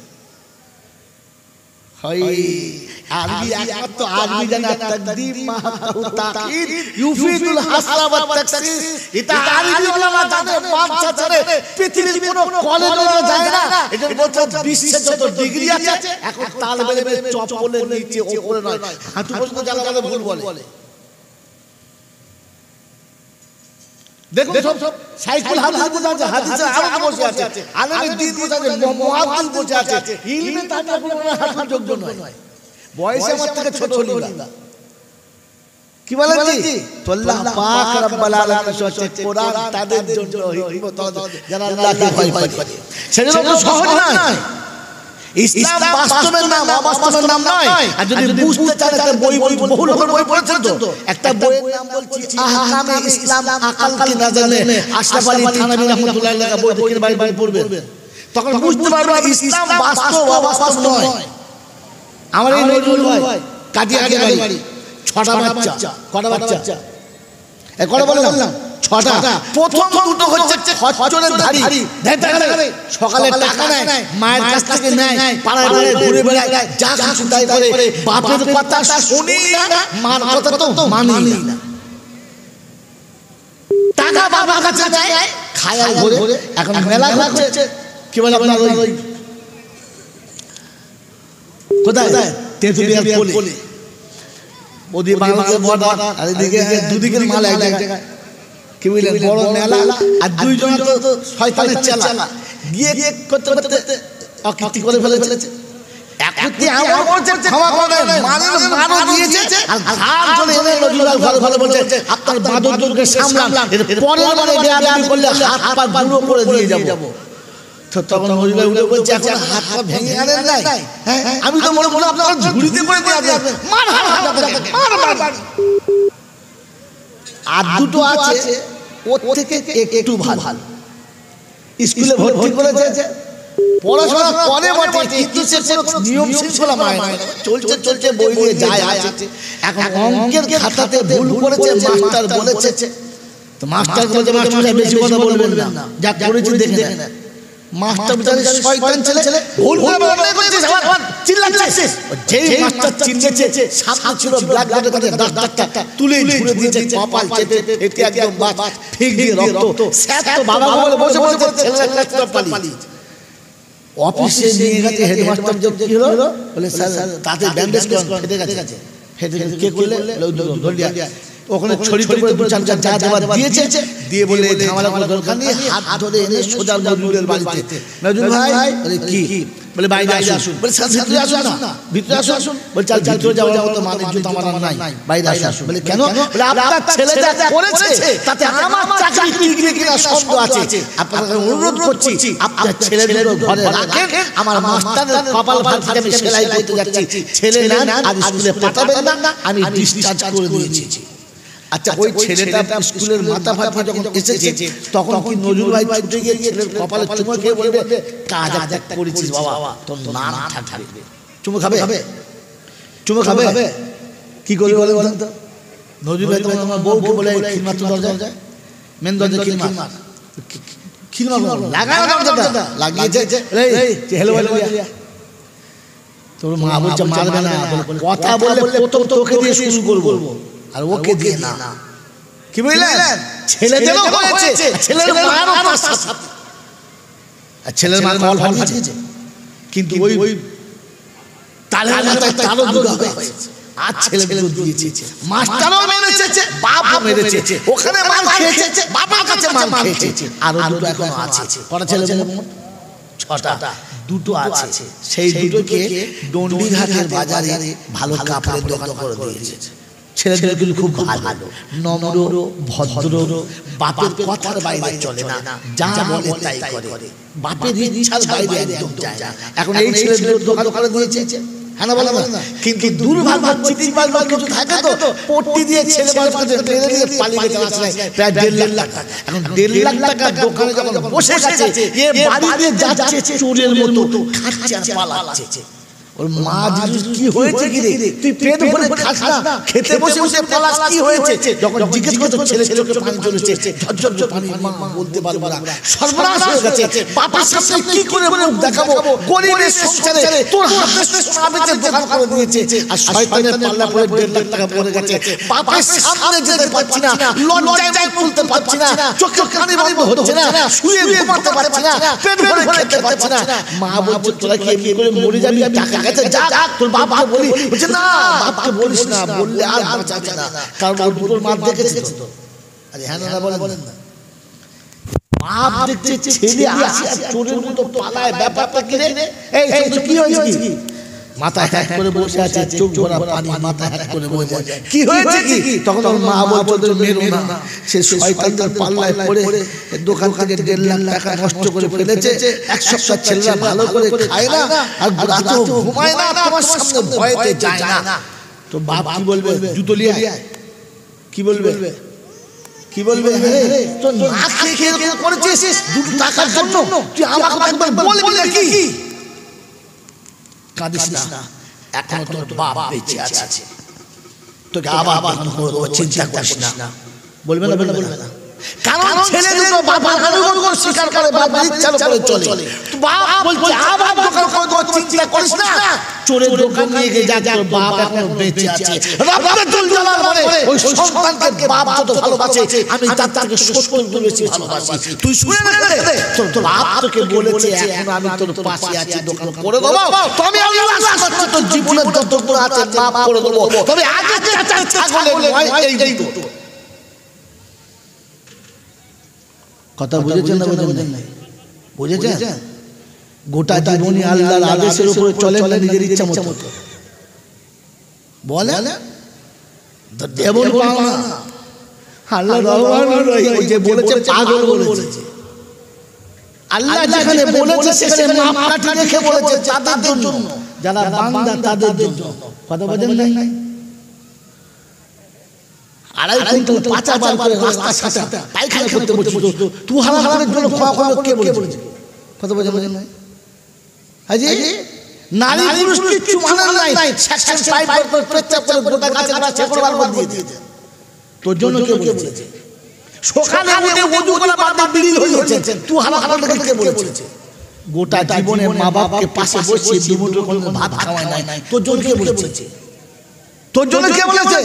আরবি একমাত্র আরবি জানা, তাকদীম মাহাতাহু তাকিদ ইউফিদুল হাসরা ওয়াত তাকসিস, এটা আরবি ওলামা জানে। বাচ্চা ছেড়ে পৃথিবীর কোনো কলেজে যায় না, এটার বলতে বিশ্বে যত ডিগ্রি আছে এখন তালবে চপ্পলের নিচে উপরে নয়, হাঁটু পর্যন্ত জানা বলে ভুল বলে। দেখুন সব সাইকুল হাদিস বসে আছে, হাদিসের আলেম বসে আছে, আলেমের দ্বীন বসে আছে, মুহাদ্দিস বসে আছে, ইলমে তাদের কোনো হাঁটার যোগ্য নয়। বয়সে আমার থেকে ছোট হলিনা, কি বলেন জি? তো আল্লাহ পাক রব্বুল আলামিন হচ্ছে কোরআন তাদের জন্য হিকমত, যারা আল্লাহকে ভয় করে। সেটা তো সহজ নয়। ইসলাম বাস্তবের নাম, অবাস্তবের নাম নয়। আর যদি বুঝতে চান একটা বই বহু লোকের বই পড়েছেন তো, একটা বইয়ের নাম বলছি আহকামে ইসলাম আকাল কি নাজানে, আশরাফ আলী থানভী রাহমাতুল্লাহ আলাইহি বই দেখে বাড়ি পড়বেন, তখন বুঝতে পারবেন ইসলাম বাস্তব অবাস্তব নয়। আমার এই নজরুল ভাই কাদিয়াকে বাড়ি, 6টা বাচ্চা, কটা বাচ্চা? কটা বললাম? 6টা। প্রথম দুটো হচ্ছে খচ্চরের ধাড়ি, সকালে টাকা নেয়, মায়ের কাছ থেকে নেয়, পাড়ায় পাড়ায় ঘুরে বেড়ায়, যা কিছু তাই করে, বাপের কথা শুনি না, মার কথা তো মানি না। টাকা বাবার কাছে নেয়, খায় আর ঘুরে। এখন মেলা হচ্ছে, কি বলে আপনার ওই কোথায় তেঁতুলিয়ার কোলে, ওদিকে বাংলাদেশের বর্ডার আর এদিকে দুদিকের মাল এক জায়গায়, কি বুঝলেন, বড় মেলা। আর দুইজন তো শয়তানের চেলা গিয়ে করতে করতে অকীর্তি করে ফেলেছে। একটি আমার বলছে ক্ষমা করে, মানের মানও দিয়েছে, আর ঘাড় ধরে এনে নজরুল ভালো ভালো বলছে আপনার বাদরকে সামলান, পরের বারে বেয়াদবি করলে হাত পা গুঁড়ো করে দিয়ে যাব। তখন নজরুল উঠে বলছে এখন হাত পা ভেঙে আনেন নাই? আমি তো মনে করলাম আপনারা ঝুড়িতে করে দিয়ে আসবেন। মার মার। আর দুটো আছে ওর থেকে একটু ভালো, স্কুলে ভর্তি করেছে, পড়াশোনা করে বটে, কিন্তু সে কোনো নিয়ম শৃঙ্খলা মানে না, চলছে বই নিয়ে যায় আছে। এখন অঙ্কের খাতাতে ভুল করেছে, মাস্টার বলেছে, তো মাস্টার বলেছে মাস্টার বেশি কথা বলবেন না, যা করেছি দেখে না। মাস্টার বেচারি শয়তান ছেলে, ভুল করে বলে করছে, চিল্লাচ্ছে। যেই মাস্টার চিল্লেছে, সামনে ছিল ব্ল্যাক বোর্ডের কাছে ডাক্তারটা তুলে ঝুড়ে দিয়েছে, কপাল চেপে ফেটে একদম বাত ফেক দিয়ে রক্ত। স্যার তো বাবা বলে বসে বসে ছেলের কাছে পালিয়েছে। অফিসে নিয়ে গেছে, হেডমাস্টার যোগ কি হলো, বলে স্যার তাতে ব্যান্ডেজ করুন, ফেটে গেছে। ফেটে কে করলে? ধরিয়া ওখানে ছড়িয়ে করে দু চার যা দেওয়া দিয়েছে, দিয়ে বলে ঝামেলা করার দরকার নেই, হাত ধরে এনে সোজা নজরুলের বাড়িতে। নজরুল ভাই বলে কি? বলে বাইরে আসুন। বলে স্যার ভিতরে আসুন না, ভিতরে আসুন। বলে চাল ভিতরে যাওয়ার মতো মানের জুতো আমার নাই, বাইরে আসুন। বলে কেন? বলে আপনার ছেলে যা করেছে তাতে আমার চাকরি টিকবে কিনা সন্দেহ আছে, আপনাকে অনুরোধ করছি আপনার ছেলেদের ঘরে রাখেন, আমার মাস্টারের কপাল ভাঁজতে আমি সেলাই করতে যাচ্ছি, ছেলে নেন আর স্কুলে পাঠাবেন না, আমি ডিসচার্জ করে দিয়েছি। আচ্ছা, ওই ছেলেটা স্কুলের মাথা ফাটা যখন এসেছে, তখন কি নজরুল ভাই ছুটে গিয়ে ছেলের কপালে চুমো খেয়ে বলবে কাজ একটা করেছিস বাবা, তোর নাম থাকবে। চুমো খাবে? চুমো খাবে? কি করবে বলে বলেন তো? নজরুল ভাই তখন আমার বউকে বলে খিলমার তো দরজা, মেন দরজা খিলমার, খিলমার লাগানো দরজাটা লাগিয়েছে। হেলো বলে তোর মা বলছে মারবে না, কথা বললে প্রথম তোকে দিয়ে শুরু করবো আর ওকে দিয়ে না। কি বুঝলেন? ছেলেদেরও হয়েছে, ছেলের মায়েরও তার সাথে, আর ছেলের মা কল ফাটিয়েছে, কিন্তু ওই তালের মাথায় তালও দুগা হয়েছে। আর ছেলেগুলো দিয়েছে, মাস্টারও মেরেছে, বাপও মেরেছে, ওখানে মার খেয়েছে, বাবার কাছে মার খেয়েছে, আর দুটো এখনো আছে। কটা ছেলে? ছটা, দুটো আছে, সেই দুটোকে ডন্ডিঘাটের বাজারে ভালো কাপড়ের দোকান করে দিয়েছে। ছেলেদের কিন্তু খুব ভালো, নম্র, ভদ্র, বাপের কথার বাইরে চলে না, যা বলে তাই করে, বাপের ইচ্ছার বাইরে একদম যায় না। এখন এই ছেলেদের দোকান করে দিয়েছে, হ্যাঁ না বলে না? কিন্তু দুর্ভাগ্য চিটিংবাজ কিছু থাকে তো, পট্টি দিয়ে ছেলে মানুষকে মেরে দিয়ে পালিয়ে গেছে প্রায় 1.5 লাখ টাকা। এখন 1.5 লাখ টাকা দোকানে যখন বসে গেছে, এ বাড়ি দিয়ে যাচ্ছে চোরের মতো, খাচ্ছে আর পালাচ্ছে। ওর মা জিজ্ঞেস কি হয়েছে কি রে, তুই পেট ভরে খাস না, খেতে বসে বসে পালাস, কি হয়েছে? যখন জিজ্ঞেস করছে ছেলে চোখে পানি চলেছে, ঝরঝর পানি, মা বলতে পারবো না, সর্বনাশ হয়ে গেছে, বাবার সামনে কি করে মুখ দেখাবো, গরিবের সংসারে তোর হাতে সোনাবেচে দোকান করে দিয়েছে, আর শয়তানের পাল্লা পড়ে 1.5 লাখ টাকা পড়ে গেছে, বাবার সামনে যেতে পারছি না, লজ্জায় মুখ খুলতে পারছি না, চোখে পানি বন্ধ হচ্ছে না, শুয়ে ঘুমাতে পারছি না, পেট ভরে খেতে পারছি না। মা বলছে তোরা কি এমনি করে মরে যাবি, টাকা গেছে, যা তোর বাপকে বলি। বলছে না, বাপকে বলিস না, বললে আর বাঁচাবে না, কারণ ওর দুটোর মাপ দেখেছে তো। আরে হ্যাঁ না বলেন না, বাপ দেখছে ছেলে আসে আর চোরের মতো পালায়, ব্যাপারটা কি রে? এই কি হয়েছে কি? মাথা হ্যাক করে বসে আছে, চোখ ভরা পানি, মাথা হ্যাক করে বসে আছে, কি হয়েছে কি? তখন ওর মা বলছে তোদের মেরো না, সে শয়তানদের পাল্লায় পড়ে দোকান থেকে 1.5 লাখ টাকা নষ্ট করে ফেলেছে। এক সপ্তাহ ছেলেরা ভালো করে খায় না আর রাতেও ঘুমায় না, তোমার সামনে ভয়েতে যায় না। তো বাপ কি বলবে? জুতো নিয়ে আয়। কি বলবে? কি বলবে? তো না খেয়ে এরকম করেছিস 2 টাকার জন্য, তুই আমাকে একবার বলবি নাকি? কাঁদিস না, এখনো তোর বাপ বেঁচে আছে, তোকে আবার চিন্তা করিস না। বলবে না? বলবে না, কারণ ছেলে দুটো বাবার অনুগত স্বীকার করে, বাবার ইচ্ছার উপরে চলে। তো বাপ বলছে আবার দোকান করে চিন্তা করিস না, চোরের দোকান নিয়ে গিয়ে যা, তোর বাপ এখনো বেঁচে আছে। রাব্বাতুল জালাল বলে ওই সন্তানকে বাপ যত ভালোবাসে, আমি তার থেকে 70 গুণ বেশি ভালোবাসি। তুই শুনে না রে, তোর বাপ তোকে বলেছে এখন আমি তোর পাশে আছি, দোকান করে দেবো, তবে আমি আশা করছি তোর জীবনের যত গুণ আছে মাফ করে দেবো, তবে আগে ছাগলের নয়, এই দুটো। কথা বুঝেছেন না? বুঝেন নাই? বুঝেছেন? গোটা জীবনী আল্লাহর আদেশের উপরে চলে না, নিজের ইচ্ছা মতো বলে এমন পাও না। আল্লাহ রহমান রহিম যে বলেছে পাগল বলেছে, আল্লাহ যেখানে বলেছে সেখানে মাপকাঠি রেখে বলেছে তাদের জন্য, যারা বান্দা তাদের জন্য। কথা বুঝেন নাই? 2.5 কুইন্টাল পাঁচা বার করে রাস্তার সাথে পায়খানা করতে বলছিল, তুই হারামের জন্য কে বলেছে? কথা বুঝেন নাই? হাজি নারী পুরুষ কিচ্ছু মানার নাই, সেকশন 5 করে প্রচার করে গোটা গাছের গাছ ছেকড়বার দিয়ে দিয়েছে। তোর জন্য কে বলেছে? সকালে উঠে ওযু করে বাদ বিড়ি হয়েছে, তুই হারামের কে বলেছে? গোটা জীবনে মা বাপকে পাশে বসিয়ে দুমুঠো করে ভাত খাওয়ায় নাই, তোর জন্য কে বলেছে? তোর জন্য কে বলেছে?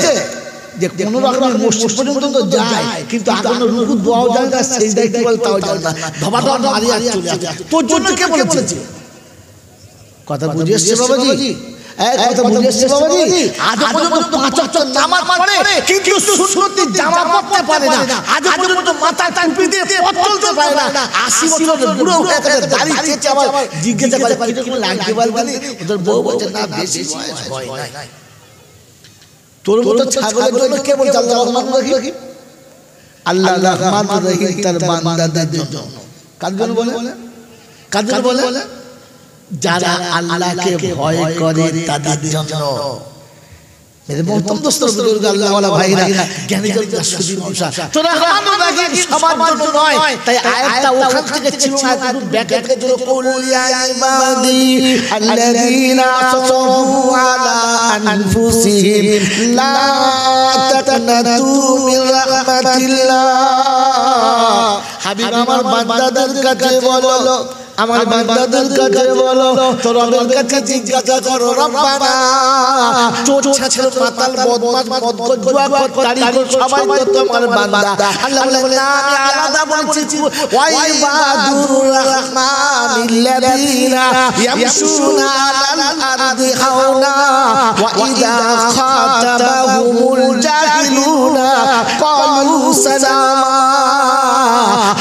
যে কোন রকমের মসজিদ পর্যন্ত তো যায়, কিন্তু এখনো রুকু দোয়াও যায় না, সেজদায় কি বলে তাও যায় না, ধবাধবা মারি আর চলে আসে। তোর জন্য কে বলেছে? কথা বুঝে এসছে বাবাজি? কথা বুঝে এসছে বাবাজি? আজ পর্যন্ত 5 ওয়াক্ত নামাজ পড়ে কিন্তু সুন্নতি জামা পরতে পারে না, আজ পর্যন্ত মাথায় টুপি দিয়ে পথ চলতে পারে না, 80 বছরের বুড়ো হয়ে গেছে, দাড়ি চেঁচে আবার জিজ্ঞাসা করে কিরকম লাগতে বলবি? ওদের বউ বলছে না বেশি ভয় নাই। তোর মতো ছাগলের জন্য কে বলছে আল্লাহ রহমান রহিম? আল্লাহ রহমান রহিম তার বান্দাদের জন্য। কার জন্য বলে? কার জন্য বলে? যারা আল্লাহকে ভয় করে তাদের জন্য। मेरे मोहतरम दोस्तों बुजुर्ग अल्लाह वाला भाईरा জ্ঞানী জনতা সুদী মানুষ তোরা রহমান রহিম সবার জন্য নয়, তাই আয়াতটা ওখান থেকে ছিল না, একটু ব্যাকে থেকে জোরে কুল ইয়া ইবাদি আল্লাযীনা আসরাফু আলা আনফুসিহিম লা তাকনাতু মির রাহমাতিল্লাহ। হাবিব আমার বান্দাদের কাছে বলো, আমার বান্দাদের কাছে বলো, তোর রবের কাছে জিজ্ঞাসা করো, রব্বানা চোর ছাছর মাতাল বদমাশ বদগজুয়া করতারি সবাই তো তোমার বান্দা। আল্লাহ বলে না, আমি আলাদা বলছি, ওয়া ইবাদুর রাহমানিল্লাযীনা ইয়ামশুনা আলাল আরদি হাওনা ওয়া ইযা খাতাবাহুমুল জাহিলুনা ক্বালু সালামা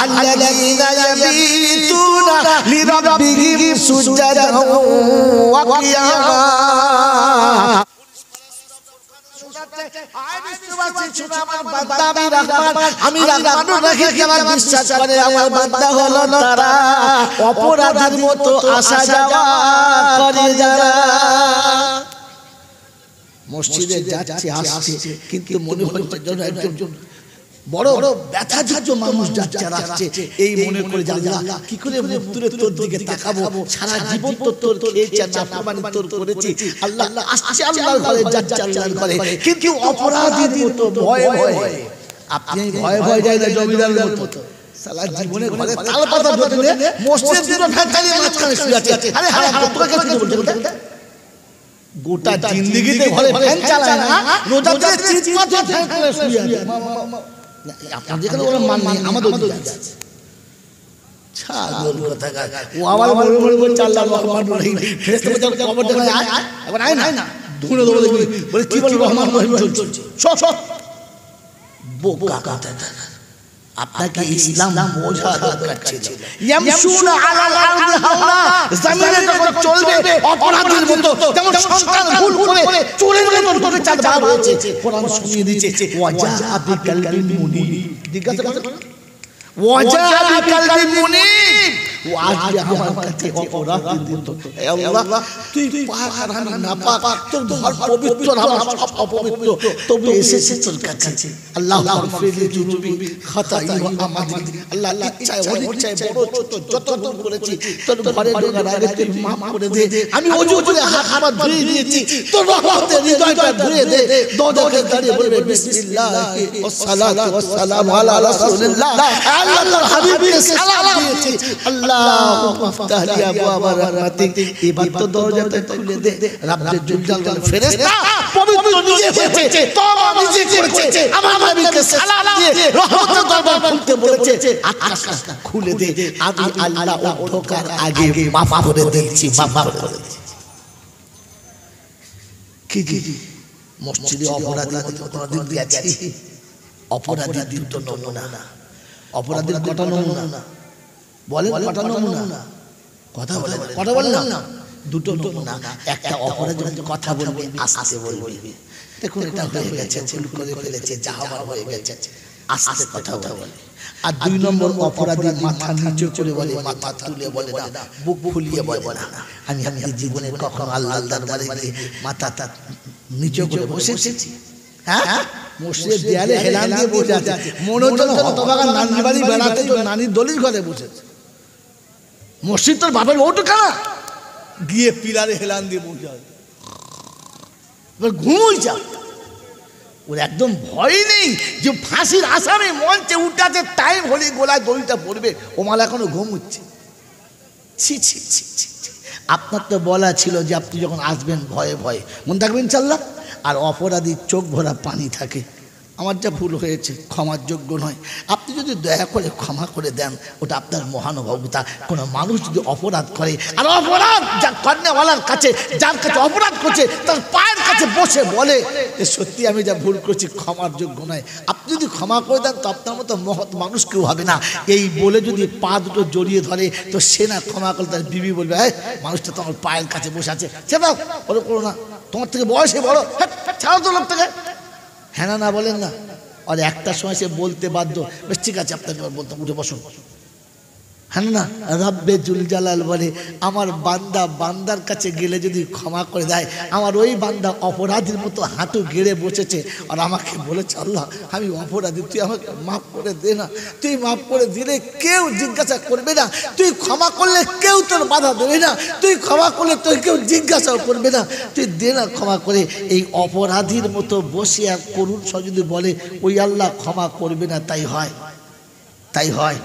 আল্লাযীনা ইয়াবিতুনা লিরাব্বিহিম শোনো আমার বান্দা আমি রহমান, আমি রহমানুর রহিম আমার বিশ্বাস করে আমার বান্দা হলো তারা অপরাধীর মতো আসা যাওয়া করে যারা। মসজিদে যাচ্ছে আসছে কিন্তু মনে হচ্ছে যেন একজন বড় বড় ব্যথাযুক্ত মানুষ যাচ্ছে আর আসছে, এই মনে করে আল্লাহ কি করে মুখ তুলে তোর দিকে তাকাবো, সারা জীবন তো তোর খেয়েছি নাফরমানি তোর করেছি, আল্লাহ আসছে আল্লাহর ঘরে যাচ্ছে আল্লাহর ঘরে, কিন্তু অপরাধীর মতো ভয়ে ভয়ে। আপনি ভয়ে ভয়ে যায় না জমিদারের মতো, সারা জীবনে ঘরে তাল পাতা ধরে মসজিদ দুটো ফ্যান চালিয়ে মাঝখানে শুয়ে আছে। আরে হারাম তোকে কিছু বলতে গোটা জিন্দেগিতে ঘরে ফ্যান চালায় না, রোজা করে চিৎকার ফ্যান চালিয়ে শুয়ে আছে। আপনার যেখানে ওরা মান নেই আমাদের আছে ছাগল কোথাকার, ও আবার বড় বড় বলছে আল্লাহ রহমান রহিম, ফেরেশতা বলে কবর দেখায় আয় এখন আয় না ধুনে দেবো দেখবি, বলে কি বল রহমান রহিম চলছে সব বোকা কথা। আপনাকে ইসলাম বোঝা দরকার ছিল। ইয়ামশুনা আলাল আরদি হাওলা, জমিনে যখন চলবে অপরাধীর মতো, যেমন সন্তান ভুল করে চোরের মতো তোকে চাঁদা হয়েছে, কোরআন শুনিয়ে দিয়েছে ওয়াজা বিকালবিন মুনিব। জিজ্ঞাসা করো ওয়াজা বিকালবিন মুনিব, ও আসবে আমার কাছে অপরাধীর মতো। হে আল্লাহ তুই পাক আর আমি নাপাক, তোর ঘর পবিত্র আমার সব অপবিত্র, তবে এসেছে তোর কাছে। আল্লাহ মাগফিরলি যুনুবি খাতাই ওয়া আমাদি, আল্লাহ ইচ্ছায় অনিচ্ছায় বড় ছোট যত ভুল করেছি তোর ঘরে ঢোকার আগে তুই মাফ করে দে। আমি ওযু করে হাত ধুয়ে দিয়েছি, তোর রহমতে হৃদয়টা ধুয়ে দে। দোজখে দাঁড়িয়ে বলবে বিসমিল্লাহ ওয়াস সালাতু ওয়াস সালামু আলা রাসূলিল্লাহ, আল্লাহর হাবিবকে সালাম দিয়েছি। আল্লাহুম্মা ফাতাহ লি আবওয়াবা রাহমাতিক, এবার তো দরজাটা খুলে দে। রব্বুল জালাল ফেরেশতা পবিত্র নিজে হয়েছে, তওবা নিজে করেছে, আমার নবীকে সালাম দিয়ে রহমতের দরজা খুলতে বলেছে। আকাশটা খুলে দে, আমি আল্লাহ ও ঢোকার আগে মাফ করে দিচ্ছি, মাফ করে দিচ্ছি। কি কি মসজিদে অপরাধী দিয়েছি, অপরাধী দুটো নমুনা, অপরাধীর কটা নমুনা বলেন, কটা নমুনা কথা বলে কথা বললাম না, দুটো নমুনা। একটা অপরাধী কথা বলবে আস্তে বলবে, দেখুন এটা হয়ে গেছে, ভুল করে ফেলেছে, যা হওয়ার হয়ে গেছে, আস্তে কথা বলে। আর দুই নম্বর অপরাধী মাথা নিচু করে বলে, মাথা তুলে বলে না, বুক ফুলিয়ে বলে না। আমি জীবনে কখনো আল্লাহর দরবারে গিয়ে মাথা নিচু করে বসেছি? হ্যাঁ, মসজিদের দেয়ালে হেলান দিয়ে বসে আছে, মনে হচ্ছে হতভাগা নানির বাড়ি বেড়াতে নানির দলিল ঘরে বসেছে। মসজিদ তোর বাপের ওটো কানা, গিয়ে পিলারে হেলান দিয়ে বসে আছে, এবার ঘুমোই যা। ওর একদম ভয় নেই যে ফাঁসির আসামে মঞ্চে উঠাতে টাইম হলে গোলায় দড়িটা পড়বে, ও মাল এখনো ঘুমোচ্ছে। ছি ছি ছি ছি, আপনার তো বলা ছিল যে আপনি যখন আসবেন ভয়ে ভয়ে মনে থাকবেন ইনশাআল্লাহ। আর অপরাধীর চোখ ভরা পানি থাকে, আমার যা ভুল হয়েছে ক্ষমার যোগ্য নয়, আপনি যদি দয়া করে ক্ষমা করে দেন ওটা আপনার মহানুভবতা। কোনো মানুষ যদি অপরাধ করে আর অপরাধ যা কর্নেওয়ালার কাছে, যার কাছে অপরাধ করছে তার পায়ের কাছে বসে বলে সত্যি আমি যা ভুল করছি ক্ষমার যোগ্য নয়, আপনি যদি ক্ষমা করে দেন তো আপনার মতো মহৎ মানুষ কেউ হবে না। এই বলে যদি পা দুটো জড়িয়ে ধরে তো সে না ক্ষমা করলে তার বিবি বলবে হ্যাঁ মানুষটা তো আমার পায়ের কাছে বসে আছে, সেটাও বলে করো না, তোমার থেকে বয়সে বড়, ছাড়ো তো লোক থেকে। হ্যাঁ না বলেন না, আর একটা সময় সে বলতে বাধ্য, বেশ ঠিক আছে আপনাকে বলতে, উঠে বসুন। হ্যাঁ না, রব্বে জুল জালাল বলে আমার বান্দা বান্দার কাছে গেলে যদি ক্ষমা করে দেয়, আমার ওই বান্দা অপরাধীর মতো হাঁটু গেড়ে বসেছে আর আমাকে বলেছে আল্লাহ আমি অপরাধী, তুই আমাকে মাফ করে দে না। তুই মাফ করে দিলে কেউ জিজ্ঞাসা করবে না, তুই ক্ষমা করলে কেউ তোর বাধা দেবে না, তুই ক্ষমা করলে তোর কেউ জিজ্ঞাসাও করবে না, তুই দে না ক্ষমা করে। এই অপরাধীর মতো বসে আর করুণ সহ যদি বলে ওই আল্লাহ ক্ষমা করবে না, তাই হয়, তাই হয়।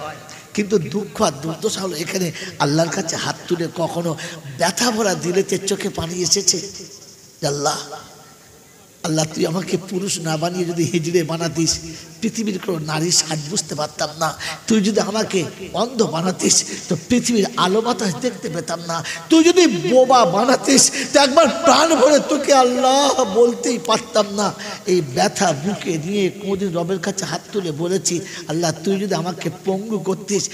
কিন্তু দুঃখ আর দুর্দশা হলো এখানে আল্লাহর কাছে হাত তুলে কখনো ব্যথা ভরা দিলেতে চোখে পানি এসেছে? আল্লাহ আল্লাহ তুই আমাকে পুরুষ না বানিয়ে যদি হিজড়ে বানাতিস পৃথিবীর কোনো নারীর সাজ বুঝতে পারতাম না, তুই যদি আমাকে অন্ধ বানাতিস তো পৃথিবীর আলো বাতাস দেখতে পেতাম না, তুই যদি বোবা বানাতিস তো একবার প্রাণ ভরে তোকে আল্লাহ বলতেই পারতাম না। এই ব্যথা বুকে নিয়ে কোনোদিন রবের কাছে হাত তুলে বলেছি আল্লাহ তুই যদি আমাকে পঙ্গু করতিস,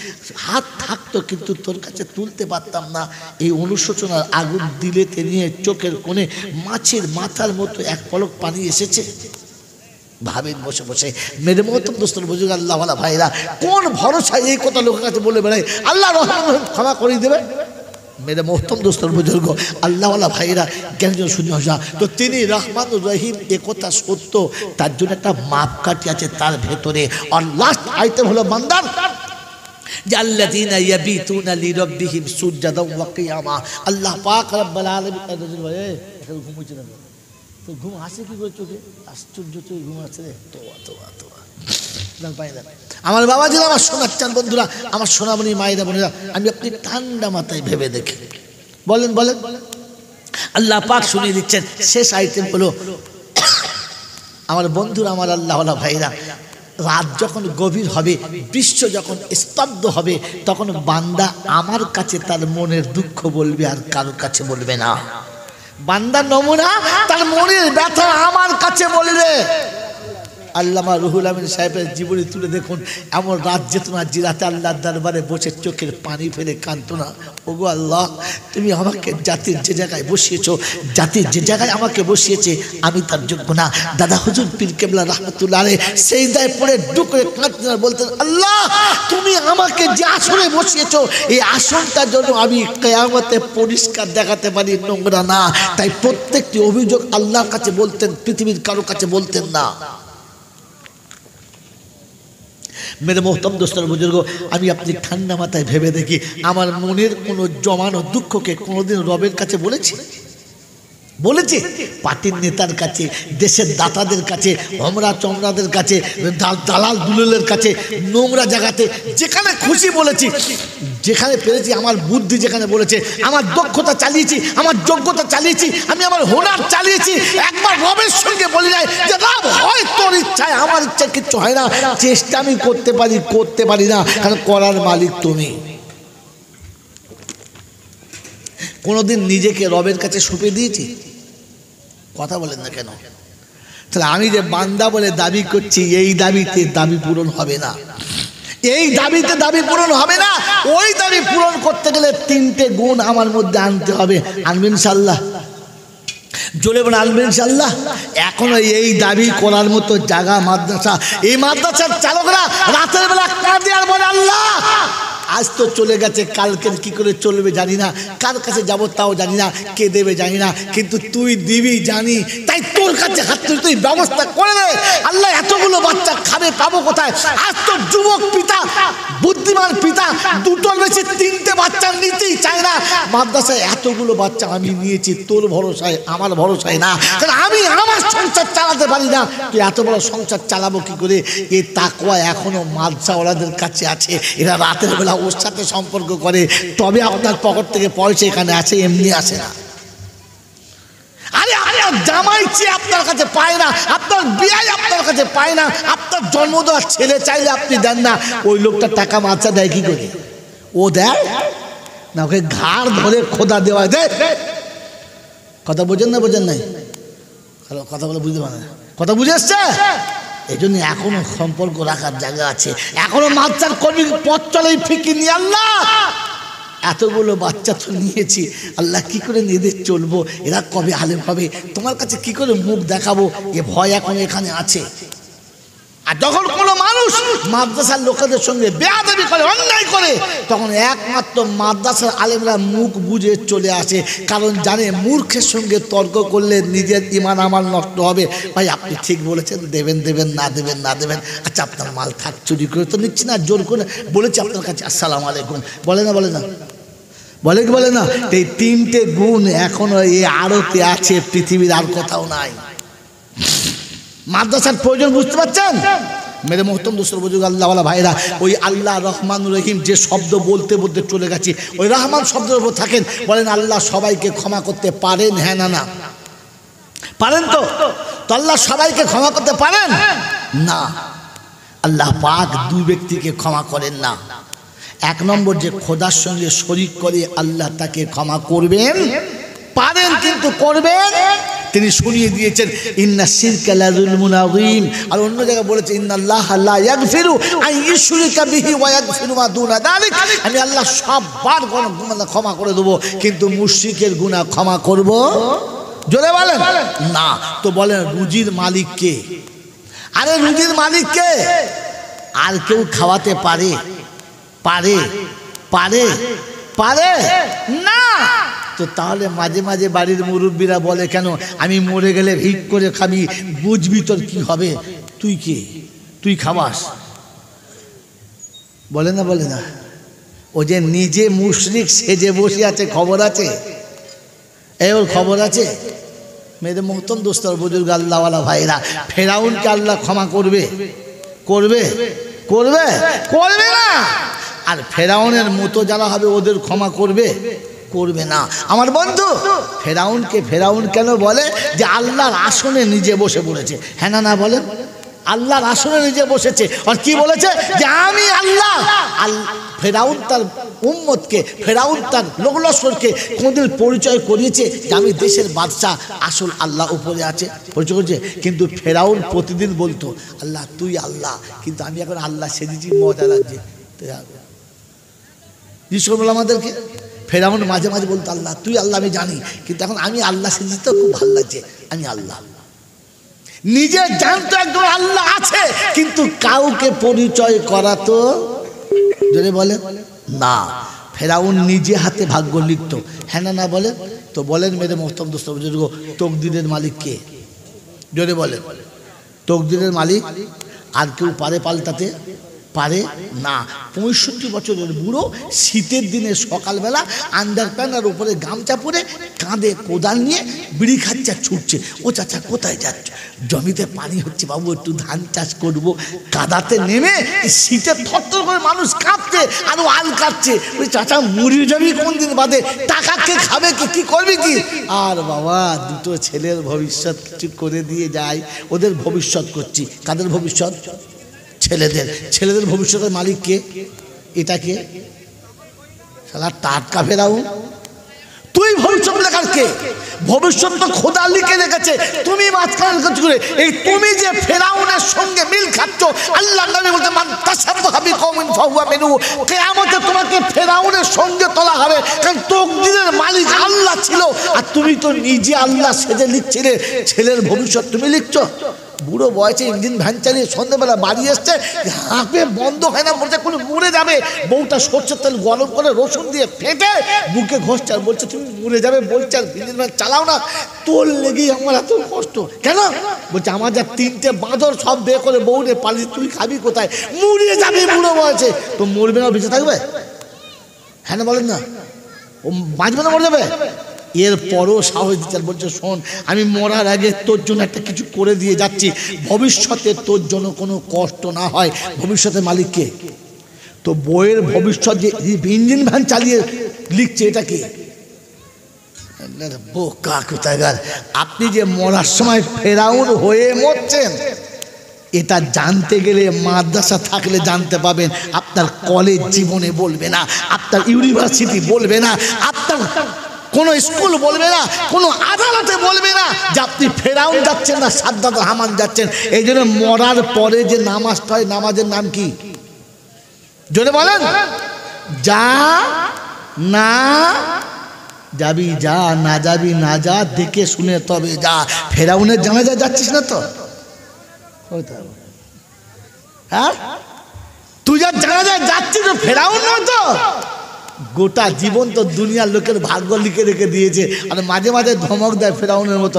হাত থাকতো কিন্তু তোর কাছে তুলতে পারতাম না। এই অনুশোচনার আগুন দিলেতে নিয়ে চোখের কোণে মাছের মাথার মতো এক পলক পানি এসেছে? ভাবেন বসে বসে মেরে মহতম দোস্তর বুঝুক আল্লাহ ওয়ালা ভাইরা কোন ভরসায় এই কথা লোকের কাছে বলে বেড়ায় আল্লাহ রহমান রহিম ক্ষমা করে দেবে। মেরে মোহতম দোস্তর বুজুর্গ আল্লাহওয়ালা ভাইরা জ্ঞানজন শুনে আসা তো তিনি রহমান রহিম এ কথা সত্য, তার জন্য একটা মাপকাঠি আছে তার ভেতরে। আর লাস্ট আইটেম হলো বান্দার যে আল্লাযীনা ইয়াবিতুনা লিরাব্বিহিম সুজদান ওয়া কিয়ামা। আল্লাহ পাক রব্বুল আলামিন ঘুমোচ্ছে না তো ঘুম আসে কি করে চোখে? আশ্চর্য চোখে ঘুম আসছে রে। তোবা তোবা তোবা আমার বাবা ছিল আমার সোনার চান বন্ধুরা, আমার সোনামণি মায়েরা বোনেরা, আমি আপনি ঠান্ডা মাথায় ভেবে দেখি বলেন বলেন আল্লাহ পাক শুনিয়ে দিচ্ছেন। শেষ আইটেম হলো আমার বন্ধুরা, আমার আল্লাহওয়ালা ভাইরা, রাত যখন গভীর হবে, বিশ্ব যখন স্তব্ধ হবে, তখন বান্দা আমার কাছে তার মনের দুঃখ বলবে আর কারোর কাছে বলবে না। বান্দার নমুনা তার মনের ব্যথা আমার কাছে বলবে। আল্লামা রুহুল আমিন সাহেবের জীবনী তুলে দেখুন, এমন রাত যেত না যে রাতে আল্লাহর দরবারে বসে চোখের পানি ফেলে কাঁদতো না। ওগো আল্লাহ, তুমি আমাকে জাতির যে জায়গায় বসিয়েছো, জাতির যে জায়গায় আমাকে বসিয়েছে আমি তার যোগ্য না। দাদা হুজুর পীর কেবলা রাহমাতুল্লাহ আলাইহি সেই দায় পড়ে ডুকরে কাঁদতেন আর বলতেন, আল্লাহ তুমি আমাকে যে আসনে বসিয়েছো এই আসনটার জন্য আমি কিয়ামতে পরিষ্কার দেখাতে পারি, নোংরা না। তাই প্রত্যেকটি অভিযোগ আল্লাহর কাছে বলতেন, পৃথিবীর কারো কাছে বলতেন না। মেরে মোহতম দোস্তর বুজুর্গ, আমি আপনি ঠান্ডা মাথায় ভেবে দেখি, আমার মনের কোনো জমানো দুঃখকে কোনোদিন রবের কাছে বলেছি? বলেছে? পার্টির নেতার কাছে, দেশের দাতাদের কাছে, হমরা চমরাদের কাছে, দালাল দুলালের কাছে, নোংরা জায়গাতে যেখানে খুশি বলেছি, যেখানে পেরেছি আমার বুদ্ধি যেখানে বলেছে, আমার দক্ষতা চালিয়েছি, আমার যোগ্যতা চালিয়েছি, আমি আমার হুনার চালিয়েছি। একবার রবের সঙ্গে বলি নাই যে রব হয় তোর ইচ্ছায়, আমার ইচ্ছা কিচ্ছু হয় না। চেষ্টা আমি করতে পারি না, কারণ করার মালিক তুমি। কোনোদিন নিজেকে রবের কাছে সঁপে দিয়েছি? কথা বলেন না কেন? তাহলে আমি যে বান্দা বলে দাবি করছি, এই দাবিতে দাবি পূরণ হবে না, এই দাবিতে দাবি পূরণ হবে না। ওই দাবি পূরণ করতে গেলে তিনটে গুণ আমার মধ্যে আনতে হবে। আনবেন ইনশাআল্লাহ? জোরে বলে আনবেন ইনশাআল্লাহ? এখনো এই দাবি করার মতো জায়গা মাদ্রাসা, এই মাদ্রাসার চালকরা রাতের বেলা কাঁদে আর বলে, আল্লাহ আজ তো চলে গেছে, কালকের কি করে চলবে জানি না, কার কাছে যাবো তাও জানি না, কে দেবে জানি না, কিন্তু তুই দিবি জানি, তাই তোর কাছে হাত তুলে তুই ব্যবস্থা করে দে। আল্লাহ এতগুলো বাচ্চা খাবে পাবো কোথায়? আজ তো যুবক পিতা, বুদ্ধিমান পিতা দুটোর বেশি তিনটে বাচ্চা নিতেই চায় না। মাদ্রাসায় এতগুলো বাচ্চা আমি নিয়েছি তোর ভরসায়, আমার ভরসায় না, কারণ আমি আমার সংসার চালাতে পারি না, তুই এত বড় সংসার চালাবো কি করে? এই তাকওয়া এখনো মাদ্রাসাওয়ালাদের কাছে আছে। এরা রাতের বেলা ওর সাথে সম্পর্ক করে, তবে আপনার পকেট থেকে পয়সা এখানে আছে, এমনি আসে না। আরে আপনার জামাই চেয়ে আপনার কাছে পায় না, আপনার বিয়াই আপনার কাছে পায় না, আপনার জন্ম দেওয়ার ছেলে চাইলে আপনি দেন না। ওই লোকটা টাকা মাছা দেয় কি করে? ও দেয় না, ওকে ঘাড় ধরে খোদা দেওয়া দেয়। কথা বোঝেন না? বোঝেন নাই? কথা বলে বুঝতে পারে না, কথা বুঝে এসছে? এই জন্য এখনো সম্পর্ক রাখার জায়গা আছে, এখনো মাদ্রাসার কর্মী পথ চলে ফিকির নিয়ে। আল্লাহ এতগুলো বাচ্চা তো নিয়েছি, আল্লাহ কি করে নিয়ে চলবো? এরা কবে আলেম হবে? তোমার কাছে কি করে মুখ দেখাবো? এ ভয় এখন এখানে আছে। আর যখন কোনো মানুষ মাদ্রাসার লোকেদের সঙ্গে বেয়াদবি করে, অন্যায় করে, তখন একমাত্র মাদ্রাসার আলেমরা মুখ বুঝে চলে আসে, কারণ জানে মূর্খের সঙ্গে তর্ক করলে নিজের ঈমান আমার নষ্ট হবে। ভাই আপনি ঠিক বলেছেন, দেবেন দেবেন, না দেবেন না দেবেন, আচ্ছা আপনার মাল থাক, চুরি করে তো নিচ্ছি না, জোর করে বলেছি আপনার কাছে আসসালামু আলাইকুম, বলে না? বলে না? বলে কি বলে না? এই তিনটে গুণ এখনো এই আড়তে আছে, পৃথিবীর আর কোথাও নাই। মাদ্রাসার প্রয়োজন বুঝতে পারছেন? মেরে মোহতম দোস্তর বুজুর্গ আল্লাহওয়ালা ভাইরা, ওই আল্লাহ রহমান রহিম যে শব্দ বলতে বলতে চলে গেছি, ওই রহমান শব্দের উপর থাকেন। বলেন আল্লাহ সবাইকে ক্ষমা করতে পারেন? হ্যাঁ না না? পারেন তো? তো আল্লাহ সবাইকে ক্ষমা করতে পারেন না। আল্লাহ পাক দুই ব্যক্তিকে ক্ষমা করেন না। এক নম্বর, যে খোদার সঙ্গে শরীক করে আল্লাহ তাকে ক্ষমা করবেন পারেন, কিন্তু করবেন তিনি শুনিয়ে দিয়েছেন ইন্না শিরকা লাযুলমুন আযীম। আর অন্য জায়গায় বলেছে ইন্নাল্লাহা লা ইয়াগফিরু আন ইউশরিকা বিহি ওয়া ইয়াগফিরু মা দুনা যালিক। আমি আল্লাহ সববার গুনাহ ক্ষমা করে দেবো, কিন্তু মুশরিকের গুনাহ ক্ষমা করব? জোরে বলেন না। তো বলেন রুজির মালিক কে? আরে রুজির মালিক কে? আর কেউ খাওয়াতে পারে? পারে পারে পারে না। তো তাহলে মাঝে মাঝে বাড়ির মুরব্বীরা বলে কেন আমি মরে গেলে ভিক করে খাবি, বুঝবি তোর কি হবে? তুই কে? তুই খাবাস? বলে না বলে না? ও যে নিজে মুশরিক সেজে বসে আছে, খবর আছে? ওর খবর আছে? মেয়েদের মহতম দোস্তর বুজুর্গ আল্লাহওয়ালা ভাইরা, ফেরাউনকে আল্লাহ ক্ষমা করবে? করবে? করবে? করবে না। আর ফেরাউনের মতো যারা হবে ওদের ক্ষমা করবে? করবে না। আমার বন্ধু, ফেরাউনকে ফেরাউন কেন বলে? যে আল্লাহর আসনে নিজে বসে পড়েছে। হ্যাঁ না না বলেন? আল্লাহর আসনে নিজে বসেছে। আর কি বলেছে? যে আমি আল্লাহ। ফেরাউন তার উম্মতকে, ফেরাউন তার লোকলস্করকে কোনদিন পরিচয় করিয়েছে যে আমি দেশের বাদশাহ, আসল আল্লাহ উপরে আছে, পরিচয় করেছে। কিন্তু ফেরাউন প্রতিদিন বলতো আল্লাহ তুই আল্লাহ, কিন্তু আমি এখন আল্লাহ সেজেছি, মজা লাগছে। জিজ্ঞেস বলো আমাদেরকে, ফেরাউন মাঝে মাঝে বলতো আল্লাহ তুই আল্লাহ আমি জানি, কিন্তু এখন আমি আল্লাহ সেজেছি তো খুব ভালো লাগছে, আমি আল্লাহ। নিজে জানতো একজন আল্লাহ আছে, কিন্তু কাউকে পরিচয় করাতো যদি বলে না। ফেরাউন নিজে হাতে ভাগ্য লিখতো। হ্যাঁ না না বলে? তো বলেন মেরে মোহতম দোস্ত বুজুর্গ, তকদিরের মালিক কে? যদি বলে তকদিরের মালিক আর কেউ পারে পাল্টাতে? পারে না। 65 বছরের বুড়ো শীতের দিনে সকালবেলা আন্ডারপ্যান্ট আর উপরে গামছা পরে কাঁধে কোদাল নিয়ে বিড়ি খাচ্ছে, ছুটছে। ও চাচা কোথায় যাচ্ছ? জমিতে পানি হচ্ছে বাবু, একটু ধান চাষ করবো। কাদাতে নেমে শীতে থরথর করে মানুষ কাঁপছে আর ও আল কাটছে। ওই চাচা মুড়ি যাবি কোন দিন বাদে, টাকা কে খাবে কি, কি করবি কি? আর বাবা দুটো ছেলের ভবিষ্যৎ কিছু করে দিয়ে যায়। ওদের ভবিষ্যৎ করছি। কাদের ভবিষ্যৎ? ছেলেদের। ছেলেদের ভবিষ্যতের মালিক কে? এটা কে? শালা টাটকা ফেরাউন। তুই ভবিষ্যৎ লেখার কে? ভবিষ্যৎ তো খোদা লিখে রেখেছে, তুমি মাঝখানে করে। এই তুমি যে ফেরাউনের সঙ্গে মিল খাচ্ছ, আল্লাহ নবী বলতে মান তাশাব্বাহা বিকওমিন ফাহুয়া মিনহু, কিয়ামতে তোমাকে ফেরাউনের সঙ্গে তোলা হবে। কারণ তকদিরের মালিক আল্লাহ ছিল, আর তুমি তো নিজে আল্লাহ সেজে লিখছিলে। ছেলের ভবিষ্যৎ তুমি লিখছো। বুড়ো বয়সে ইঞ্জিন ভ্যান চালিয়ে সন্ধ্যেবেলা বাড়ি এসছে, হাঁপে বন্ধ হয় না, বলছে কোনো মরে যাবে। বউটা সরষের তেল গরম করে রসুন দিয়ে ফেটে বুকে ঘষছে আর বলছে তুমি মরে যাবে। বলছে আর ইঞ্জিন ভ্যান চালাও না, তোর লেগেই আমার এত কষ্ট। কেন? বলছে আমার যা 3টে বাঁদর সব বে করে বউরে পালি, তুই খাবি কোথায়? মরে যাবে বুড়ো বয়সে। তো মরবে না, বেঁচে থাকবে? হ্যাঁ না বলেন না? ও বাঁচবে না, মরে যাবে? এরপরও সাহস দিতে বলছে শোন, আমি মরার আগে তোর জন্য একটা কিছু করে দিয়ে যাচ্ছি, ভবিষ্যতে তোর জন্য কোনো কষ্ট না হয়। ভবিষ্যতের মালিক কে? তো বইয়ের ভবিষ্যৎ যে ইঞ্জিন ভ্যান চালিয়ে লিখছে, এটা কি? বোকা কোথাকার। আপনি যে মরার সময় ফেরাউন হয়ে মরছেন, এটা জানতে গেলে মাদ্রাসা থাকলে জানতে পাবেন। আপনার কলেজ জীবনে বলবে না, আপনার ইউনিভার্সিটি বলবে না, আপনার কোনো স্কুল বলবে না, কোনো আদালতে বলবে না যে আপনি ফেরাউন যাচ্ছেন না সাদ্দাত হামান যাচ্ছেন। এই জন্য মরার পরে যে নামাজটা হয়, নামাজের নাম কি? জোরে বলেন। যা না যাবি যা, না যাবি না যা, দেখে শুনে তবে যা। ফেরাউনের জানাজা যাচ্ছিস না তো? হ্যাঁ, তুই যা জানাজায় যাচ্ছিস তো ফেরাউন না তো? গোটা জীবন তো দুনিয়ার লোকের ভাগ্য লিখে রেখে দিয়েছে। আর মাঝে মাঝে ধমক দেয় ফেরাউনের মতো,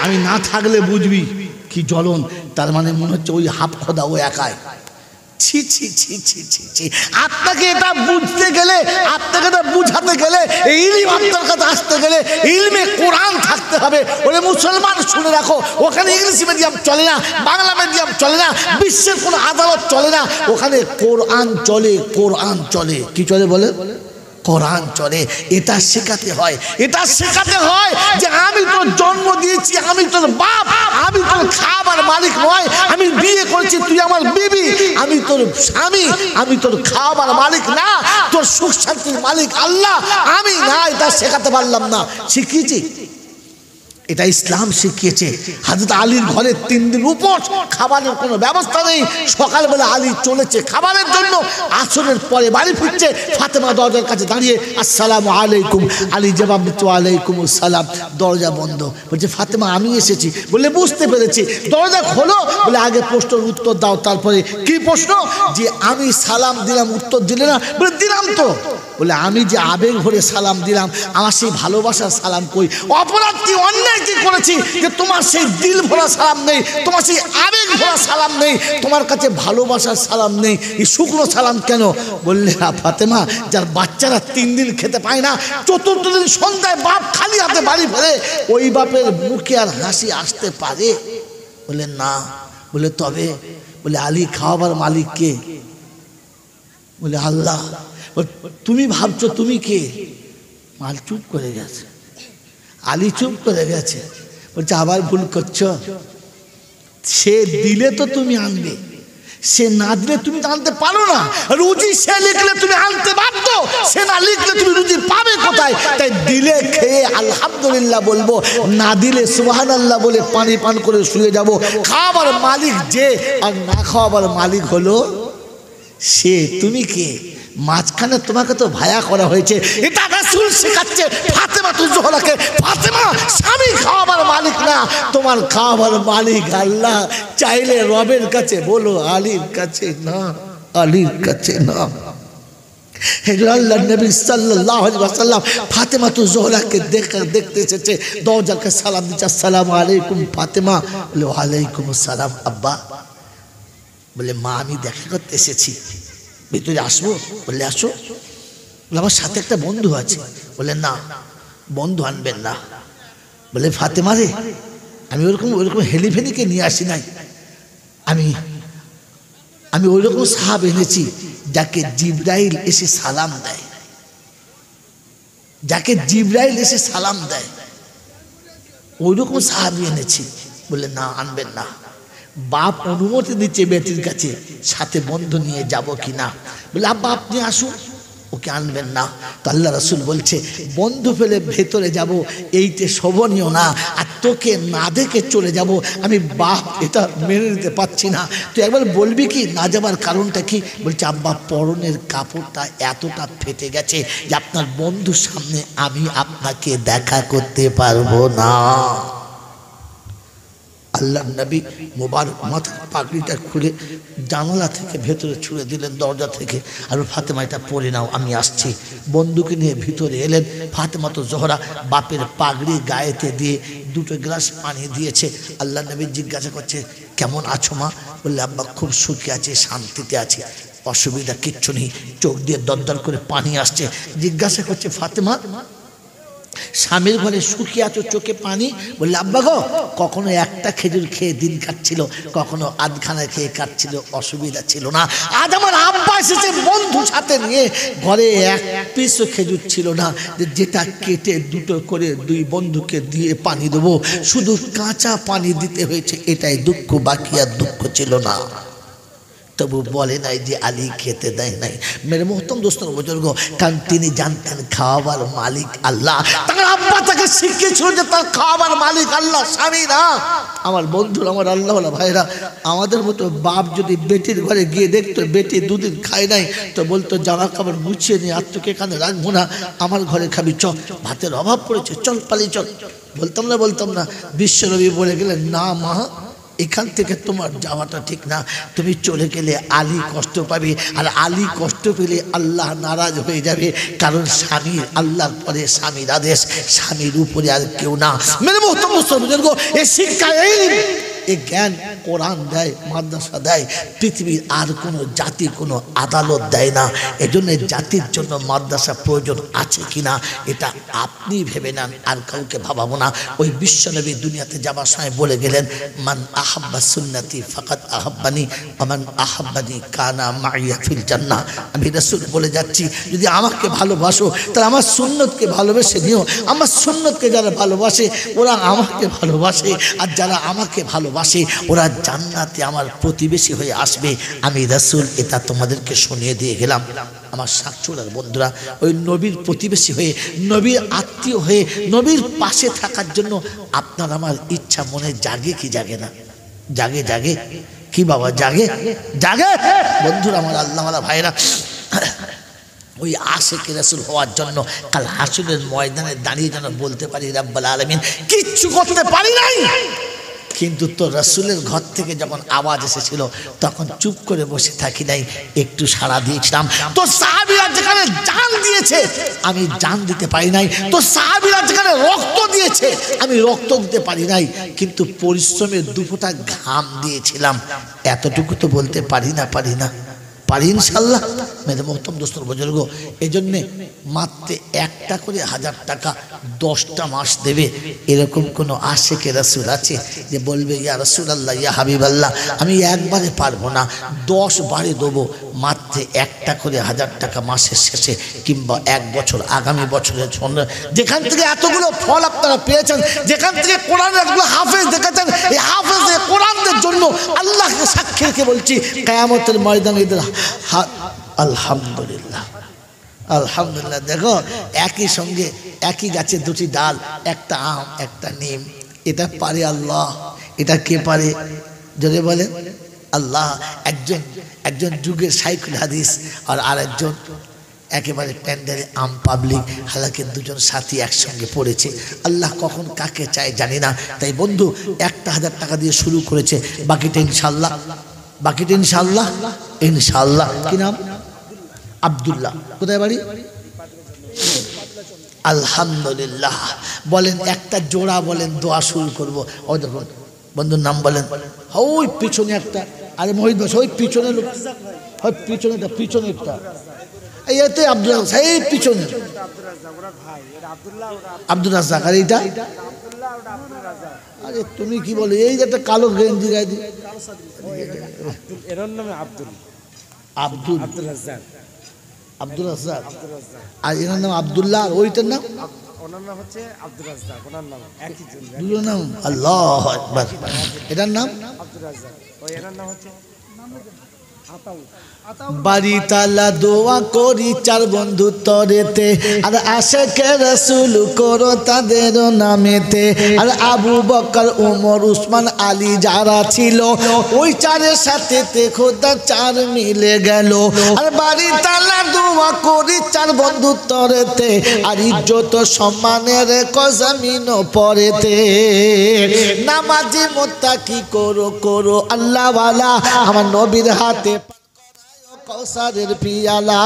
আমি না থাকলে বুঝবি কি জ্বলন। তার মানে মনে হচ্ছে ওই হাফ খোদা ও একাই। ছি ছি ছি ছি ছি ছি। আপনাকে এটা বুঝতে গেলে, আপনাকে এটা বুঝাতে গেলে, ইলম আপনার কাছে আসতে গেলে ইলমে কোরআন থাকতে হবে। ওরে মুসলমান শুনে রাখো, ওখানে ইংলিশ মিডিয়াম চলে না, বাংলা মিডিয়াম চলে না, বিশ্বের কোনো আদালত চলে না, ওখানে কোরআন চলে। কোরআন চলে। কি চলে বলে? কোরআন চলে। এটা শেখাতে হয়, এটা শেখাতে হয় যে আমি তোর জন্ম দিয়েছি, আমি তোর বাপ, আমি তোর খাবার মালিক নয়। আমি বিয়ে করেছি, তুই আমার বিবি, আমি তোর স্বামী, আমি তোর খাবার মালিক না, তোর সুখ শান্তির মালিক আল্লাহ, আমি না। এটা শেখাতে পারলাম না, শিখিয়েছি। এটা ইসলাম শিখিয়েছে। হযরত আলীর ঘরে 3 দিন উপোস, খাবারের কোনো ব্যবস্থা নেই। সকালবেলা আলী চলেছে খাবারের জন্য, আসরের পরে বাড়ি ফিরছে, ফাতেমা দরজার কাছে দাঁড়িয়ে আসসালামু আলাইকুম। আলী জবাব দিচ্ছে ওয়ালাইকুম আসসালাম। দরজা বন্ধ। বলছে ফাতেমা আমি এসেছি। বলে বুঝতে পেরেছি। দরজা খোলো। বলে আগে প্রশ্নের উত্তর দাও। তারপরে কি প্রশ্ন? যে আমি সালাম দিলাম, উত্তর দিলে না। বলে দিলাম তো। বলে আমি যে আবেগ ভরে সালাম দিলাম, আমার সেই ভালোবাসার সালাম কই? অপরাধ কি, অন্যায় কি করেছি যে তোমার সেই দিল ভরা সালাম নেই, তোমার সেই আবেগ ভরা সালাম নেই, তোমার কাছে ভালোবাসার সালাম নেই? এই শুকনো সালাম কেন? বললে ফাতেমা, যার বাচ্চারা 3 দিন খেতে পায় না, 4th দিন সন্ধ্যায় বাপ খালি হাতে বাড়ি ফেরে, ওই বাপের মুখে আর হাসি আসতে পারে? বলে না। বলে তবে? বলে আলী খাওয়াবার মালিক কে? বলে আল্লাহ। তুমি ভাবছো তুমি কে? মাল চুপ করে গেছে। আলী চুপ করে গেছে। বলছে আবার ভুল করছো। সে দিলে তো তুমি আনবে, সে না দিলে তুমি আনতে পারো না। রুজি সে লিখলে তুমি আনতে বাধ্য, সে না লিখলে তুমি রুজি পাবে কোথায়? তাই দিলে খেয়ে আলহামদুলিল্লাহ বলবো, না দিলে সুবহানাল্লাহ বলে পানি পান করে শুয়ে যাব। খাওয়াবার মালিক যে, আর না খাওয়াবার মালিক হলো সে। তুমি কে? মাঝখানে তোমাকে তো ভায়া করা হয়েছে। এটা রাসূল শেখাচ্ছে ফাতেমাতুজ জোহরাকে। ফাতেমা, স্বামী খাওয়াবার মালিক না, তোমার খাওয়াবার মালিক আল্লাহ। চাইলে রবের কাছে বলো, আলীর কাছে না, আলীর কাছে না। আল্লাহর নবী সাল্লাল্লাহু আলাইহি ওয়াসাল্লাম ফাতেমাতুজ জোহরাকে দেখতে এসেছে, দরজাকে সালাম দিচ্ছে আসসালামু আলাইকুম ফাতেমা। বলে ওয়ালাইকুম আসসালাম আব্বা। বলে মা আমি দেখা করতে এসেছি, ভিতরে আসবো? বললে আসো। বলে আমার সাথে একটা বন্ধু আছে। বলে না, বন্ধু আনবেন না। বলে ফাতেমা রে, আমি ওইরকম হেলিফেনিকে নিয়ে আসি নাই, আমি ওইরকম সাহাব এনেছি যাকে জিবরাইল এসে সালাম দেয়, যাকে জিবরাইল এসে সালাম দেয়, ওইরকম সাহাবী এনেছি। বলে না, আনবেন না। বাপ অনুমতি দিচ্ছে বেটির কাছে, সাথে বন্ধু নিয়ে যাব কিনা। বলে আব্বা আপনি আসুন, ওকে আনবেন না। তো আল্লাহ রাসূল বলছে বন্ধু ফেলে ভেতরে যাব এইতে শোভনীয় না, আর তোকে না দেখে চলে যাব আমি বাপ এটা মেনে নিতে পারছি না। তুই একবার বলবি কি না যাবার কারণটা কি? বলছে আব্বা পরনের কাপড়টা এতটা ফেটে গেছে যে আপনার বন্ধুর সামনে আমি আপনাকে দেখা করতে পারবো না। আল্লাহ নবী মোবারক মাথার পাগড়িটা খুলে জানালা থেকে ভেতরে ছুঁড়ে দিলেন, দরজা থেকে। আর ফাতেমা এটা পরে নাও, আমি আসছি। বন্ধুকে নিয়ে ভিতরে এলেন। ফাতেমাতুজ জোহরা বাপের পাগড়ি গায়েতে দিয়ে 2 গ্লাস পানি দিয়েছে। আল্লাহ নবী জিজ্ঞাসা করছে কেমন আছো মা? বললে আব্বা খুব সুখী আছে, শান্তিতে আছি, অসুবিধা কিচ্ছু নেই। চোখ দিয়ে দরদর করে পানি আসছে। জিজ্ঞাসা করছে ফাতেমা স্বামীর ঘরে সুখী আছো, চোখে পানি? বললে আব্বা গো, কখনো একটা খেজুর খেয়ে দিন কাটছিল, কখনো আধখানা খেয়ে কাটছিল, অসুবিধা ছিল না। আজ আমার আব্বা এসেছে বন্ধু সাথে নিয়ে, ঘরে 1 পিসও খেজুর ছিল না, যেটা কেটে 2 করে 2 বন্ধুকে দিয়ে পানি দেবো। শুধু কাঁচা পানি দিতে হয়েছে, এটাই দুঃখ, বাকি আর দুঃখ ছিল না। তবু বলে নাই যে আলী খেতে দেয় নাই। মেরে মোহতরম দোস্তর বুজুর্গ, কারণ তিনি জানতেন খাওয়াবার মালিক আল্লাহ। তার আব্বা তাকে শিখিয়েছিল যে তার খাওয়াবার মালিক আল্লাহ, স্বামী না। আমার বন্ধুরা, আমার আল্লাহওয়ালা ভাইরা, আমাদের মতো বাপ যদি বেটির ঘরে গিয়ে দেখতো বেটি 2 দিন খায় নাই, তো বলতো জামা কাপড় মুছিয়ে নিয়ে আর তোকে এখানে রাখবো না, আমার ঘরে খাবি, চল, ভাতের অভাব পড়েছে, চল পালিয়ে চল। বলতাম না। বিশ্বনবী বলে গেলেন না মা, এখান থেকে তোমার যাওয়াটা ঠিক না, তুমি চলে গেলে আলী কষ্ট পাবে, আর আলী কষ্ট পেলে আল্লাহ নারাজ হয়ে যাবে। কারণ স্বামীর আল্লাহর পরে স্বামীর আদেশ, স্বামীর উপরে আর কেউ না। মেরে মোহতরম বুজুর্গ, এই শিক্ষা, এই জ্ঞান কোরআন দেয়, মাদ্রাসা দেয়, পৃথিবীর আর কোনো জাতি কোনো আদালত দেয় না। এজন্য জাতির জন্য মাদ্রাসা প্রয়োজন আছে কিনা এটা আপনি ভেবে নেন, আর কাউকে ভাবাবো না। ওই বিশ্বনবী দুনিয়াতে যাবার সময় বলে গেলেন মান আহাব্বা সুন্নতি ফাকাদ আহাব্বানি ওয়া মান আহাব্বানি কানা মাইয়া ফিল জান্নাহ। আমি রাসূল বলে যাচ্ছি, যদি আমাকে ভালোবাসো তাহলে আমার সুন্নতকে ভালোবেসে নিও। আমার সুন্নতকে যারা ভালোবাসে ওরা আমাকে ভালোবাসে, আর যারা আমাকে ভালোবাসে ওরা জান্নাতে আমার প্রতিবেশী হয়ে আসবে, আমি রাসূল এটা তোমাদেরকে শুনিয়ে দিয়ে গেলাম। আমার শাকচুরার বন্ধুরা, ওই নবীর প্রতিবেশী হয়ে, নবীর আত্মীয় হয়ে, নবীর পাশে থাকার জন্য আপনার আমার ইচ্ছা মনে জাগে কি জাগে না? জাগে, জাগে কি বাবা? জাগে, জাগে বন্ধুরা আমার, আল্লাহওয়ালা ভাইরা। ওই আশিকে রাসূল হওয়ার জন্য কাল হাসরের ময়দানে দাঁড়িয়ে যেন বলতে পারি, রাব্বুল আলামিন কিচ্ছু করতে পারি নাই, কিন্তু তো রাসূলের ঘর থেকে যখন আওয়াজ এসেছিল তখন চুপ করে বসে থাকি নাই, একটু সাড়া দিয়েছিলাম। তো সাহাবীরা যেখানে জান দিয়েছে আমি জান দিতে পারি নাই, তো সাহাবীরা যেখানে রক্ত দিয়েছে আমি রক্ত দিতে পারি নাই, কিন্তু পরিশ্রমের দুফোঁটা ঘাম দিয়েছিলাম, এতটুকু তো বলতে পারি না? পারি না? পারি ইনশাল্লাহ। মেরে মোহতরম দোস্তর বুজুর্গ, এই জন্যে মাত্র একটা করে 1000 টাকা 10টা মাস দেবে, এরকম কোনো আশিকে রাসূল আছে যে বলবে ইয়া রাসূলুল্লাহ, ইয়া হাবিবাল্লাহ আমি একবারে পারবো না, 10 বারে দেবো, মাত্র একটা করে 1000 টাকা মাসের শেষে কিংবা 1 বছর আগামী বছরের জন্য, যেখান থেকে এতগুলো ফল আপনারা পেয়েছেন, যেখান থেকে কোরআনের এতগুলো হাফেজ দেখেছেন, এই হাফেজে কোরআনদের জন্য আল্লাহকে সাক্ষী রেখে বলছি কিয়ামতের ময়দানে এদের আলহামদুলিল্লাহ, আলহামদুলিল্লাহ। দেখো একই সঙ্গে একই গাছে দুটি ডাল, একটা আম একটা নিম, এটা পারে আল্লাহ, এটা কে পারে? যদি বলেন আল্লাহ। একজন যুগের শাইখুল হাদিস আর আরেকজন একেবারে প্যান্ডেলে আম পাবলিক, হালাকে দুজন সাথী একসঙ্গে পড়েছে। আল্লাহ কখন কাকে চায় জানি না, তাই বন্ধু 1000 টাকা দিয়ে শুরু করেছে, বাকিটা ইনশাল্লাহ, বাকিটা ইনশাল্লাহ, ইনশাল্লাহ। কি নাম? আব্দুল্লাহ। কোথায় বাড়ি? আলহামদুলিল্লাহ। বলেন একটা জোড়া বলেন, দোয়া শুরু করবো। ওই দেখুন বন্ধুর নাম বলেন। ওই পিছনে একটা, আরে মহিদ বস, ওই পিছনে লোক, ওই পিছনেটা, পিছনেরটা এই এতে আব্দুল রাজ্জাক, এই পিছনে আব্দুল রাজ্জাক, আর এইটা আরে তুমি কি বলে, এই যে একটা কালো গেঞ্জি গায়ে দি, এর নামে আব্দুল রাজ্জাক, আব্দুল রাজ্জাক, আর এনার নাম আব্দুল্লাহ, আর ওইটার নাম ওনার নাম হচ্ছে আব্দুল রাজ্জাক, ওনার নাম একই জন, দুটো নাম। আল্লাহু আকবার। এটার নাম আব্দুল রাজ্জাক, ওই এনার নাম হচ্ছে আতাউল। বাড়ি তালা দোয়া করি 4 বন্ধু তরেতে, আর আশিকে রাসূল করো তাদের নামেতে, আর আবু বকর ওমর উসমান আলী যারা ছিল ওই 4-এর সাথে খোদা 4 মিলে গেল। আর বাড়ি তালা দোয়া করি 4 বন্ধু তরেতে, আর ইজ্জত সম্মানের কজামিন পরেতে, নামাজি মুত্তাকি করো করো আল্লাহওয়ালা, আমার নবীর হাতে কৌসারের পিয়ালা।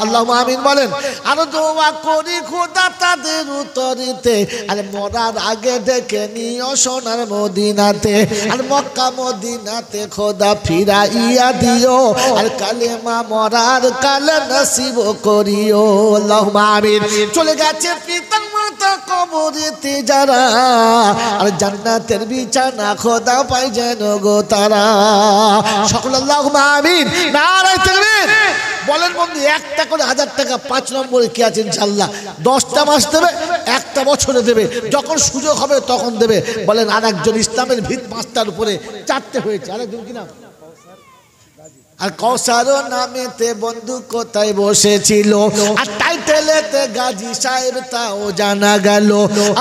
আল্লাহুম্মা আমিন বলেন। আর দোয়া করি খোদা তাদের উত্তরিতে, আর মরার আগে ডেকে নিও সোনার মদিনাতে, আর মক্কা মদিনাতে খোদা ফিরাইয়া দিও, আর কালেমা মরার কালে নসিব করিও। আল্লাহুম্মা আমিন। চলে গেছে পিতার মাতা কবরেতে যারা, আর জান্নাতের বিছানা খোদা পাই যেন গো তারা। সকল আল্লাহুম্মা আমিন। নারায়ে তাকবীর। বলেন বন্ধু, একটা করে 1000 টাকা 5 নম্বরে কি আছে ইনশাআল্লাহ। 10টা মাস দেবে, একটা বছরে দেবে, যখন সুযোগ হবে তখন দেবে। বলেন আর একজন ইসলামের ভিত 5টার উপরে 4টে হয়েছে, আরেকজন কি নাম? আর কৌসার নামেতে বন্ধু কোথায় বসেছিল, আর টাইটেলেতে গাজী সাহেব তাও জানা গেল।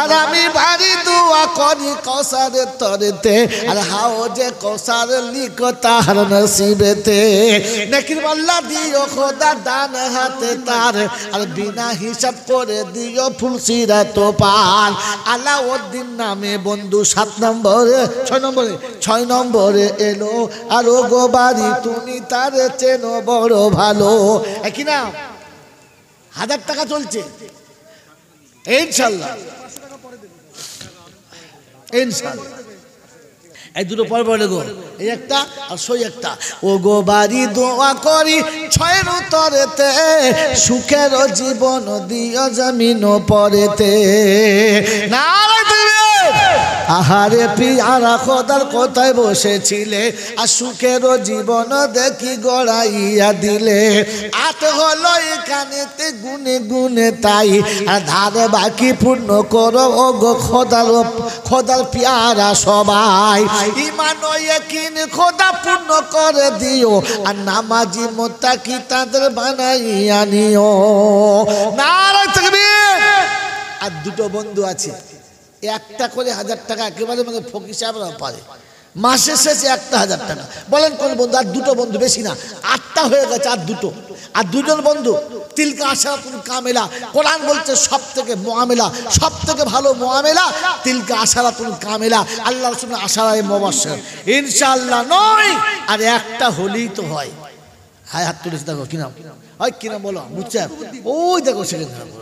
আর আমি ভারী দোয়া করি কৌসারের তরেতে, আর হাওজে কৌসার লিখো তার নসিবেতে, নেকির পাল্লা দিও খোদা ডান হাতে তার, আর বিনা হিসাব করে দিও ফুলসিরাত পার। আলাউদ্দিন নামে বন্ধু 7 নম্বরে 6 নম্বরে এলো, আর ও গো বাড়ি তুমি তার চেনো বড় ভালো। একই নাম। 1000 টাকা চলছে ইনশাআল্লাহ, ইনশাআল্লাহ। এই দুটো পরে বলে গো, এই একটা আর সই একটা। ও গো বাড়ি দোয়া করি 6-এর উত্তরেতে, সুখের জীবন দিও জমিন পরেতে। নারায়ে তাকবীর। আহারে পিয়ারা খোদার কোথায় বসেছিলে আর সুখেরও জীবন দেখি গড়াইয়া দিলে আত হলো এখানেতে গুনে গুনে তাই আর ধার বাকি পূর্ণ করো ও গো খোদার পিয়ারা সবাই ঈমান ও ইয়াকিন খোদা পূর্ণ করে দিও আর নামাজি মুত্তাকি তাদের বানাইয়া নিও। নারে তাকবীর। আর দুটো বন্ধু আছে, একটা করে 1000 টাকা একেবারে মানে ফকির সাহেবরা পারে, মাসের শেষে একটা 1000 টাকা। বলেন কোন বন্ধু? আর দুটো বন্ধু, বেশি না, 8টা হয়ে গেছে। আর দুটো, আর দুজন বন্ধু তিলকা আশরাতুল কামেলা। কোরআন বলছে সব থেকে মুআমেলা, সব থেকে ভালো মুআমেলা তিলকা আশরাতুল কামেলা। আল্লাহ রাসূলের আশারায়ে মুবাশশির ইনশাআল্লাহ নয়, আর একটা হলেই তো হয়। হায় হাত তুলেছে, দেখো কি নাম হয়, কি নাম বলো? মুচ্ছা, ওই দেখো সেখানে।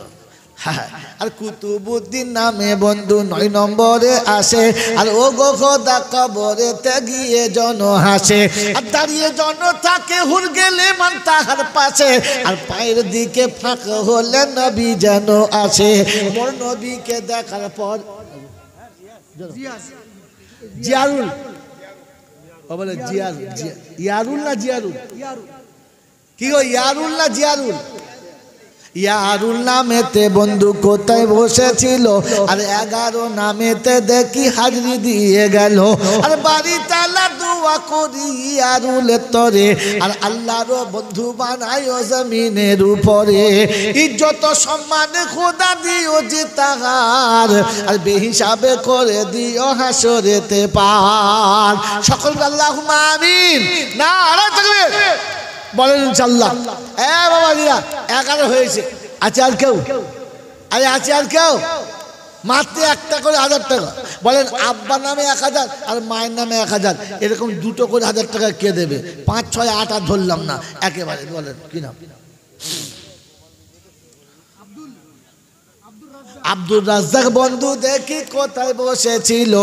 হ্যাঁ, আর কুতুবুদ্দিন নামে বন্ধু 9 নম্বরে আসে। আর ও গো খোদা কবরেতে গিয়ে জন হাসে, আর দাঁড়িয়ে জন থাকে হুর গেলে মান তাহার পাশে। আর পায়ের দিকে ফাঁক হলে নবী যেন আসে। মোর নবীকে দেখার পর জিয়ারুল, ও বলে জিয়ারুল, ইয়ারুল না জিয়ারুল? কি গো, ইয়ারুল না জিয়ারুল? ইয়ারুল নামেতে বন্ধু কোথায় বসেছিল, আর 11 নামেতে দেখি হাজরি দিয়ে গেল। আর বাড়ি তালা দোয়া করি ইয়ারুলের তরে, আর আল্লাহর বন্ধু বানায় জমিনের উপরে। ইজ্জত সম্মান খোদা দিও যে তাহার, আর বেহিসাবে করে দিও হাসরেতে পার। সকল আল্লাহুম্মা আমিন। নারে তাকবীর। বলেন ইনশাআল্লাহ। বাবাজিরা 11 হয়েছে। আছে আর কেউ? আরে আছে আর কেউ? মাত্র একটা করে 1000 টাকা। বলেন আব্বার নামে 1000 আর মায়ের নামে 1000, এরকম দুটো করে 1000 টাকা কে দেবে? 5, 6, 8 আর ধরলাম না একেবারে। বলেন কি নাম? আব্দুর রাজ্জাক বন্ধু দেখি কোথায় বসেছিল,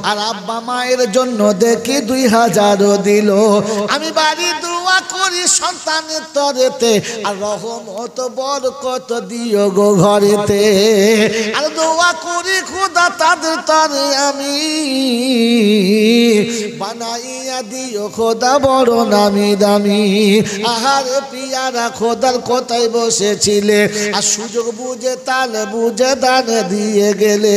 আর আব্বা মায়ের জন্য দেখি 2000 দিল। আমি বাড়ি দোয়া করি সন্তানের তরেতে, আর রহমত বরকত দিও গো ঘরেতে। আর দোয়া করি খোদা তাদের তরে আমি বানাইয়া দিও খোদা বড় নামি দামি। আহারে পিয়ারা খোদার কোথায় বসেছিলে, আর সুযোগ বুঝে তালে বুঝে দান দিয়ে গেলে।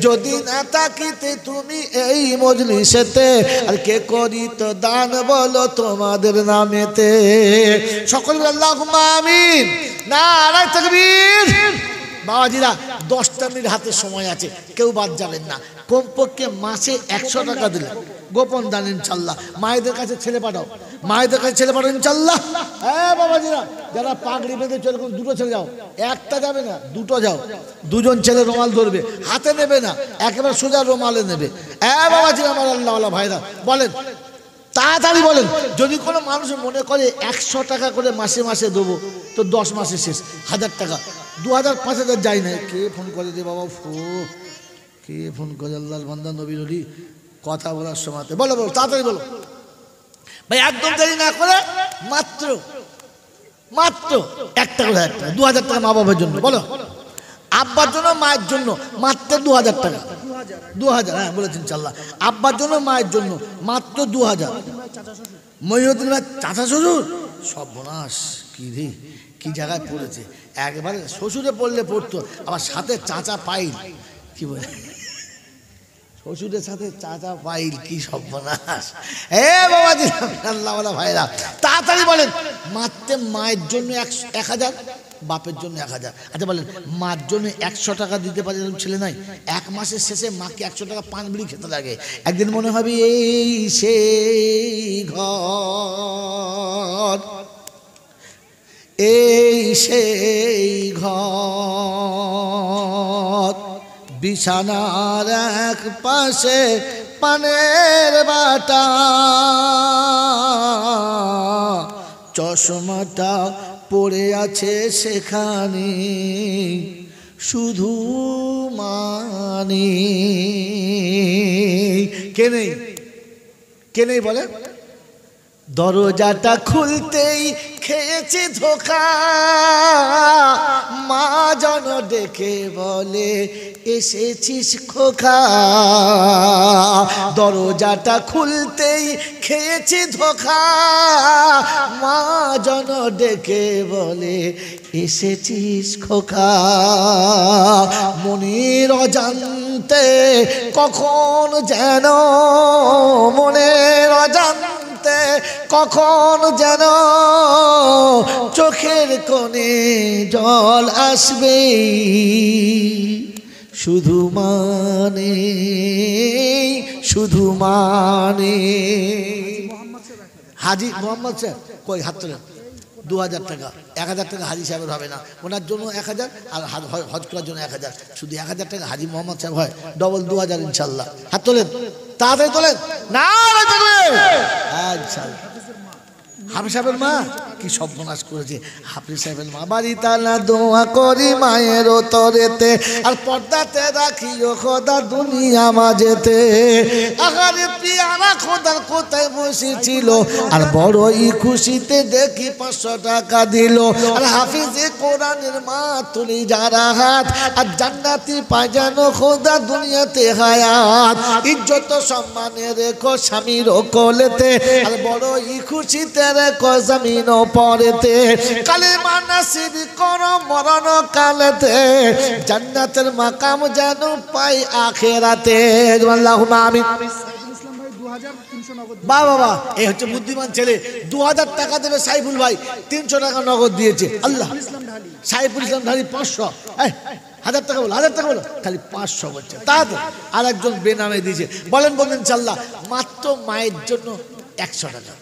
যদি না থাকিতে তুমি এই মজলিসেতে, আর কে করিত দান বলো তোমাদের নামেতে। সকল আল্লাহুম্মা আমিন। নারে তাকবীর। বাবাজিরা 10টা মিনিট হাতে সময় আছে, কেউ বাদ যাবেন না। কমপক্ষে মাসে 100 টাকা দিলে গোপন দান ইনশাল্লাহ। মায়েদের কাছে ছেলে পাঠাও, মায়েদের কাছে ছেলে পাঠাও ইনশাল্লাহ। হ্যাঁ বাবাজিরা, যারা পাগড়ি বেঁধে চলে, দুটো ছেলে যাও, একটা যাবে না, দুটো যাও। দুজন ছেলে রুমাল ধরবে, হাতে নেবে না, একেবারে সোজা রুমালে নেবে। বাবাজিরা আমার আল্লাহওয়ালা ভাইরা, বলেন তাড়াতাড়ি বলেন। যদি কোনো মানুষ মনে করে 100 টাকা করে মাসে মাসে দেবো, তো 10 মাসে শেষ। 1000 টাকা, 2000, 5000 যায় না। কে ফোন করে রে বাবা? কে ফোন করে? আল্লাহর বান্দা নবীর ওলি কথা বলার সময়তে। বলো বলো তাড়াতাড়ি বলো ভাই, একদম দেরি না করে। মাত্র 1 টাকা করে 2000 টাকা মা বাবার জন্য। বলো আব্বার জন্য মায়ের জন্য মাত্র 2000 টাকা। 2000, হ্যাঁ বলেছেন ইনশাআল্লাহ। আব্বার জন্য মায়ের জন্য মাত্র 2000। মহিউদ্দিন ভাই চাচা শ্বশুর, সর্বনাশ, কি রে কি জায়গায় পড়েছে। একবারে শ্বশুরে পড়লে পড়তো, আবার সাথে চাচা পাইল। কি বলে? শ্বশুরের সাথে চাচা পাইল, কি সর্বনাশ। বাবাজি আল্লাহওয়ালা ভাইরা, তাড়াতাড়ি বলেন। মাত্র মায়ের জন্য 1000, বাপের জন্য 1000। আচ্ছা বলেন, মার জন্য 100 টাকা দিতে পারে এরকম ছেলে নাই? 1 মাসের শেষে মাকে 100 টাকা পান বিড়ি খেতে লাগে। একদিন মনে হবে এই সেই ঘর, এই সেই ঘর, বিছানার এক পাশে পানের বাটা, চশমাটা পড়ে আছে সেখানে শুধু মানি। কে নেই? কে নেই বলে? দরজাটা খুলতেই খেয়েছি ধোকা, মা জন ডেকে বলে এসেছিস খোকা। দরজাটা খুলতেই খেয়েছি ধোকা, মা জন ডেকে বলে এসেছিস খোকা। মনের অজান্তে কখন যেন, মনের অজান্তে কখন যেন চোখের কোণে জল আসবে, শুধু মানে, শুধু মানে। হাজি মোহাম্মদ সাহেব কই হাত তোলেন। 2000 টাকা, 1000 টাকা হাজি সাহেবের হবে না, ওনার জন্য 1000 আর হজ করার জন্য 1000, শুধু 1000 টাকা হাজি মোহাম্মদ সাহেব হয়, ডবল 2000 ইনশাল্লাহ। হাত তোলেন, তাড়াতাড়ি তোলেন। না ইনশাল্লাহ। হাফিজ সাহেবের মা কি সর্বনাশ করেছে। হাফিজ সাহেবের মা বাড়ি তালা দোয়া করি মায়ের তরেতে, আর পর্দাতে রাখিও খোদা দুনিয়া মাঝেতে। আহারে পিয়ারা খোদার কোথায় বসেছিল, আর বড়ই খুশিতে দেখি 500 টাকা দিল। আর হাফিজে কোরআনের মা তুলি যারা হাত, আর জান্নাতি পাজানো খোদা দুনিয়াতে হায়াত। ইজ্জত সম্মানে রেখো স্বামীর কোলেতে, আর বড়ই খুশিতে রেখো জমিন পরেতে। কালেমা নাসিব করো মরণ কালেতে, জান্নাতের মাকাম যেন পাই আখেরাতে। আল্লাহুম্মা আমিন। বাবা এই হচ্ছে বুদ্ধিমান ছেলে। 2000 টাকা দেবে সাইফুল ভাই, 300 টাকা নগদ দিয়েছে। আল্লাহ, সাইফুল ইসলাম ঢালি 500, 1000 টাকা বলো, 1000 টাকা বলো, খালি 500 বলছে। তারপর আর একজন বেনামে দিয়েছে। বলেন বলেন ইনশাল্লাহ। মাত্র মায়ের জন্য 100 টাকা,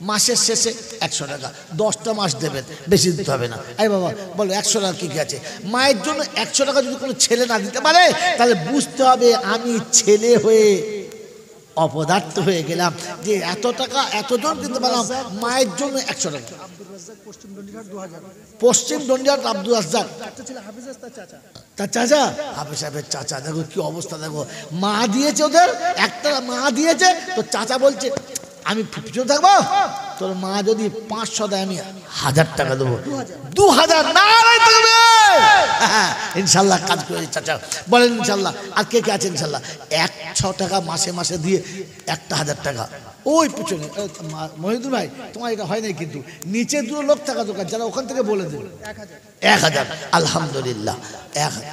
মাসের শেষে 100 টাকা, 10টা মাস দেবেন, বেশি দিতে হবে না। এই বাবা বলো 100 টাকা কি আছে? মায়ের জন্য 100 টাকা যদি কোনো ছেলে না দিতে পারে, তাহলে বুঝতে হবে আমি ছেলে হয়ে অপদার্থ হয়ে গেলাম, যে এত টাকা এতজন দিতে পারলাম, মায়ের জন্য 100 টাকা। পশ্চিম ডন্ডিহাট আব্দুল রাজ্জাক তার চাচা, হাফিজ সাহেবের চাচা। দেখো কি অবস্থা, দেখো মা দিয়েছে ওদের, একটা মা দিয়েছে তো চাচা বলছে আমি পিছনে থাকবো, তোর মা যদি 500 দেয় আমি 1000 টাকা দেবো। 2000 না থাকবে ইনশাল্লাহ। কাজ করে চাচা বলেন ইনশাল্লাহ। আর কে কে আছে ইনশাল্লাহ? 100 টাকা মাসে মাসে দিয়ে একটা 1000 টাকা ওই পিছনে। মহিদুল ভাই তোমার এটা হয় নাই, কিন্তু নিচে 2 লোক থাকা দরকার যারা ওখান থেকে বলে দেবে। 1000 আলহামদুলিল্লাহ। 1000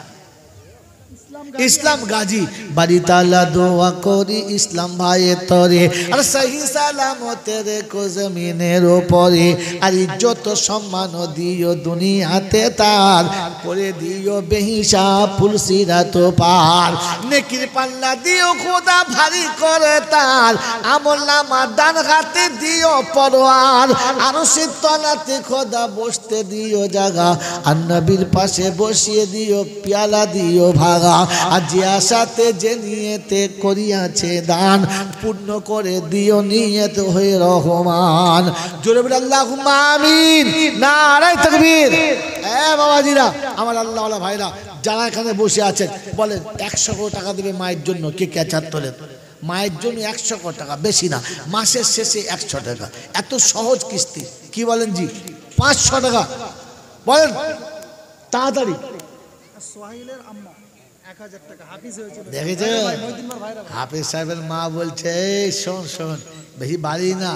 ইসলাম গাজী বাড়ি তালা দোয়া করি ইসলাম ভাইয়ের তরে, আর সহি সালামতে রেখো জমিনের ওপরে। আর ইজ্জত সম্মান দিও দুনিয়াতে তার, করে দিও বেহিসাব ফুলসিরাত পার। নেকির পাল্লা দিও খোদা ভারী করে তার, আমলনামা ডান হাতে দিও পরোয়ার। আরশের তলাতে খোদা বসতে দিও জাগা, আর নবীর পাশে বসিয়ে দিও পেয়ালা দিও ভাগা। আর যে আশাতে যে নিয়েতে করিয়াছে দান, পূর্ণ করে দিও নিয়ত হয়ে রহমান। জোরে বলে আল্লাহুম্মা আমিন। নারায়ে তাকবীর। বাবাজিরা আমার আল্লাহওয়ালা ভাইরা যারা এখানে বসে আছেন, বলেন 100 টাকা দেবে মায়ের জন্য। কে কে চার তোলেন? মায়ের জন্য 100 টাকা, বেশি না, মাসের শেষে 100 টাকা। এত সহজ কিস্তি, কি বলেন জি? 500 টাকা বলেন তাড়াতাড়ি। দেখেছে হাফিজ সাহেবের মা বলছে শোন শোন, বেশি বাড়ি না,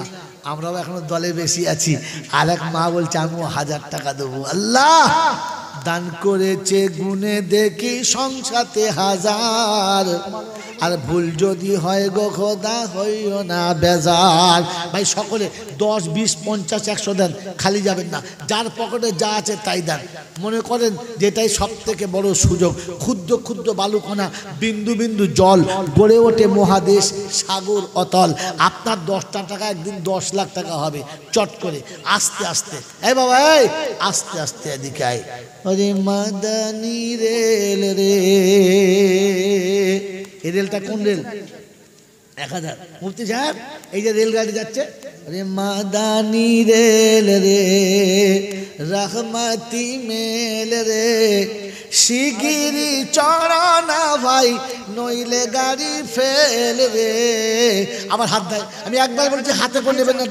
আমরাও এখনো দলে বেশি আছি। আর এক মা বলছে আমিও 1000 টাকা দেবো। আল্লাহ দান করেছে গুনে দেখি সংসাতে 1000, আর ভুল যদি হয় গো খোদা হইও না বেজার। ভাই সকলে 10, 20, 50, 100 দেন, খালি যাবেন না। যার পকেটে যা আছে তাই দেন। মনে করেন যেটাই সব থেকে বড় সুযোগ। ক্ষুদ্র ক্ষুদ্র বালুকণা, বিন্দু বিন্দু জল, গড়ে ওঠে মহাদেশ, সাগর অতল। আপনার 10টা টাকা একদিন 10 লাখ টাকা হবে চট করে। আস্তে আস্তে, এই বাবা এই আস্তে আস্তে এদিকে আয়। ওরে মাদানি রেল রে, এই রেলটা কোন রেল? 1000 মুফতি সাহেব এই যে রেলগাড়ি যাচ্ছে, রে মাদানি রেল রে, রহমতি মেল রে, শিগিরি চড়ানা ভাই নইলে গাড়ি ফেল রে। আবার হাত দেয়। আমি একবার বলছি হাতে করে নেবেন না,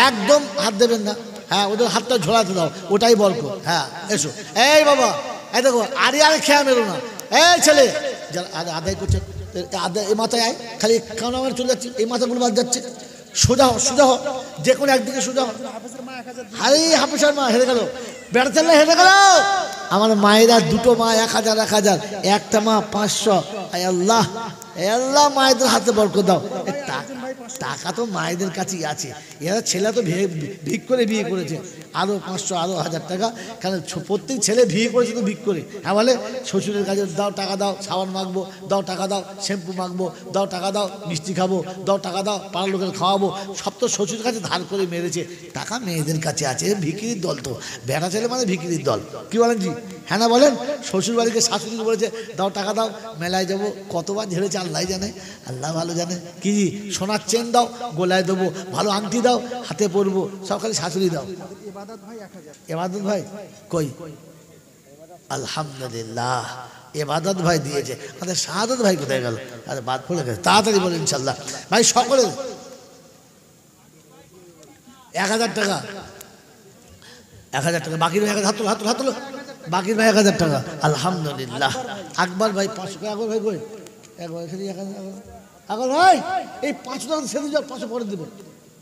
একদম হাত দেবেন না। হ্যাঁ ওদের হাতটা ঝোলাতে দাও, ওটাই বরকত। হ্যাঁ এসো, এই বাবা, এই দেখো আরে আরে খেয়া মেরো না, এই ছেলে যারা আদায় করছে আদায়, এই মাথায় আয়, খালি কারণ আমার চলে যাচ্ছে, এই মাথাগুলো বাদ যাচ্ছে, সোজা হ সোজা হ, যে কোনো একদিকে সোজা হ। আরে হাফেজের মা হেরে গেল, বেড়াতে হেরে গেল। আমার মায়েরা দুটো মা 1000 1000, একটা মা 500। আল্লাহ আল্লাহ মায়েদের হাতে বরকত দাও। টাকা তো মায়েদের কাছেই আছে, এরা ছেলে তো ভিক করে বিয়ে করেছে, আরও 500 আরও 1000 টাকা, কারণ প্রত্যেক ছেলে বিয়ে করেছে তো ভিক করে। হ্যাঁ বলে শ্বশুরের কাছে দাও টাকা দাও, সাবান মাখবো দাও টাকা দাও, শ্যাম্পু মাখবো দাও টাকা দাও, মিষ্টি খাবো দাও টাকা দাও, পাড়ার লোকের খাওয়াবো, সব তো শ্বশুরের কাছে ধার করে মেরেছে। টাকা মেয়েদের কাছে আছে, ভিকিরির দল তো, বেটা ছেলে মানে ভিকিরির দল। কি বলেন জি? হ্যাঁ না বলেন? শ্বশুর বাড়িকে শাশুড়ি বলেছে দাও টাকা দাও, মেলায় যাবো, কতবার ঝেড়েছে আল্লাহ জানে, আল্লাহ ভালো জানে। কি জি সোনার চেন দাও, গোলায় দেবো, ভালো আংটি দাও, হাতে পরবো, সব খালি শাশুড়ি দাও। এবাদত ভাই কই? আলহামদুলিল্লাহ এবাদত ভাই দিয়েছে। আমাদের শাহাদত ভাই কোথায় গেল? আরে বাদ পড়ে গেছে, তাড়াতাড়ি বলেন ইনশাল্লাহ। ভাই সকলে 1000 টাকা, 1000 টাকা, বাকির ভাই 1000, হাত তোলো হাত তোলো হাত তোলো, বাকির ভাই 1000 টাকা। আলহামদুলিল্লাহ। আকবর ভাই 500 টাকা। আকবর ভাই কই? একবার এখানে আকবর ভাই এই 500 টাকা সেদিন যাও, 500 পরে দেবো,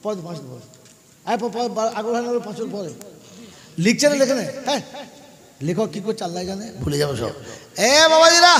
পরে 500 দেবো। আকবর ভাই 500 পরে লিখছে না, লেখে নেই। হ্যাঁ লেখক কি করছে আল্লাহ জানে, ভুলে যাবো সব। এ বাবাজিরা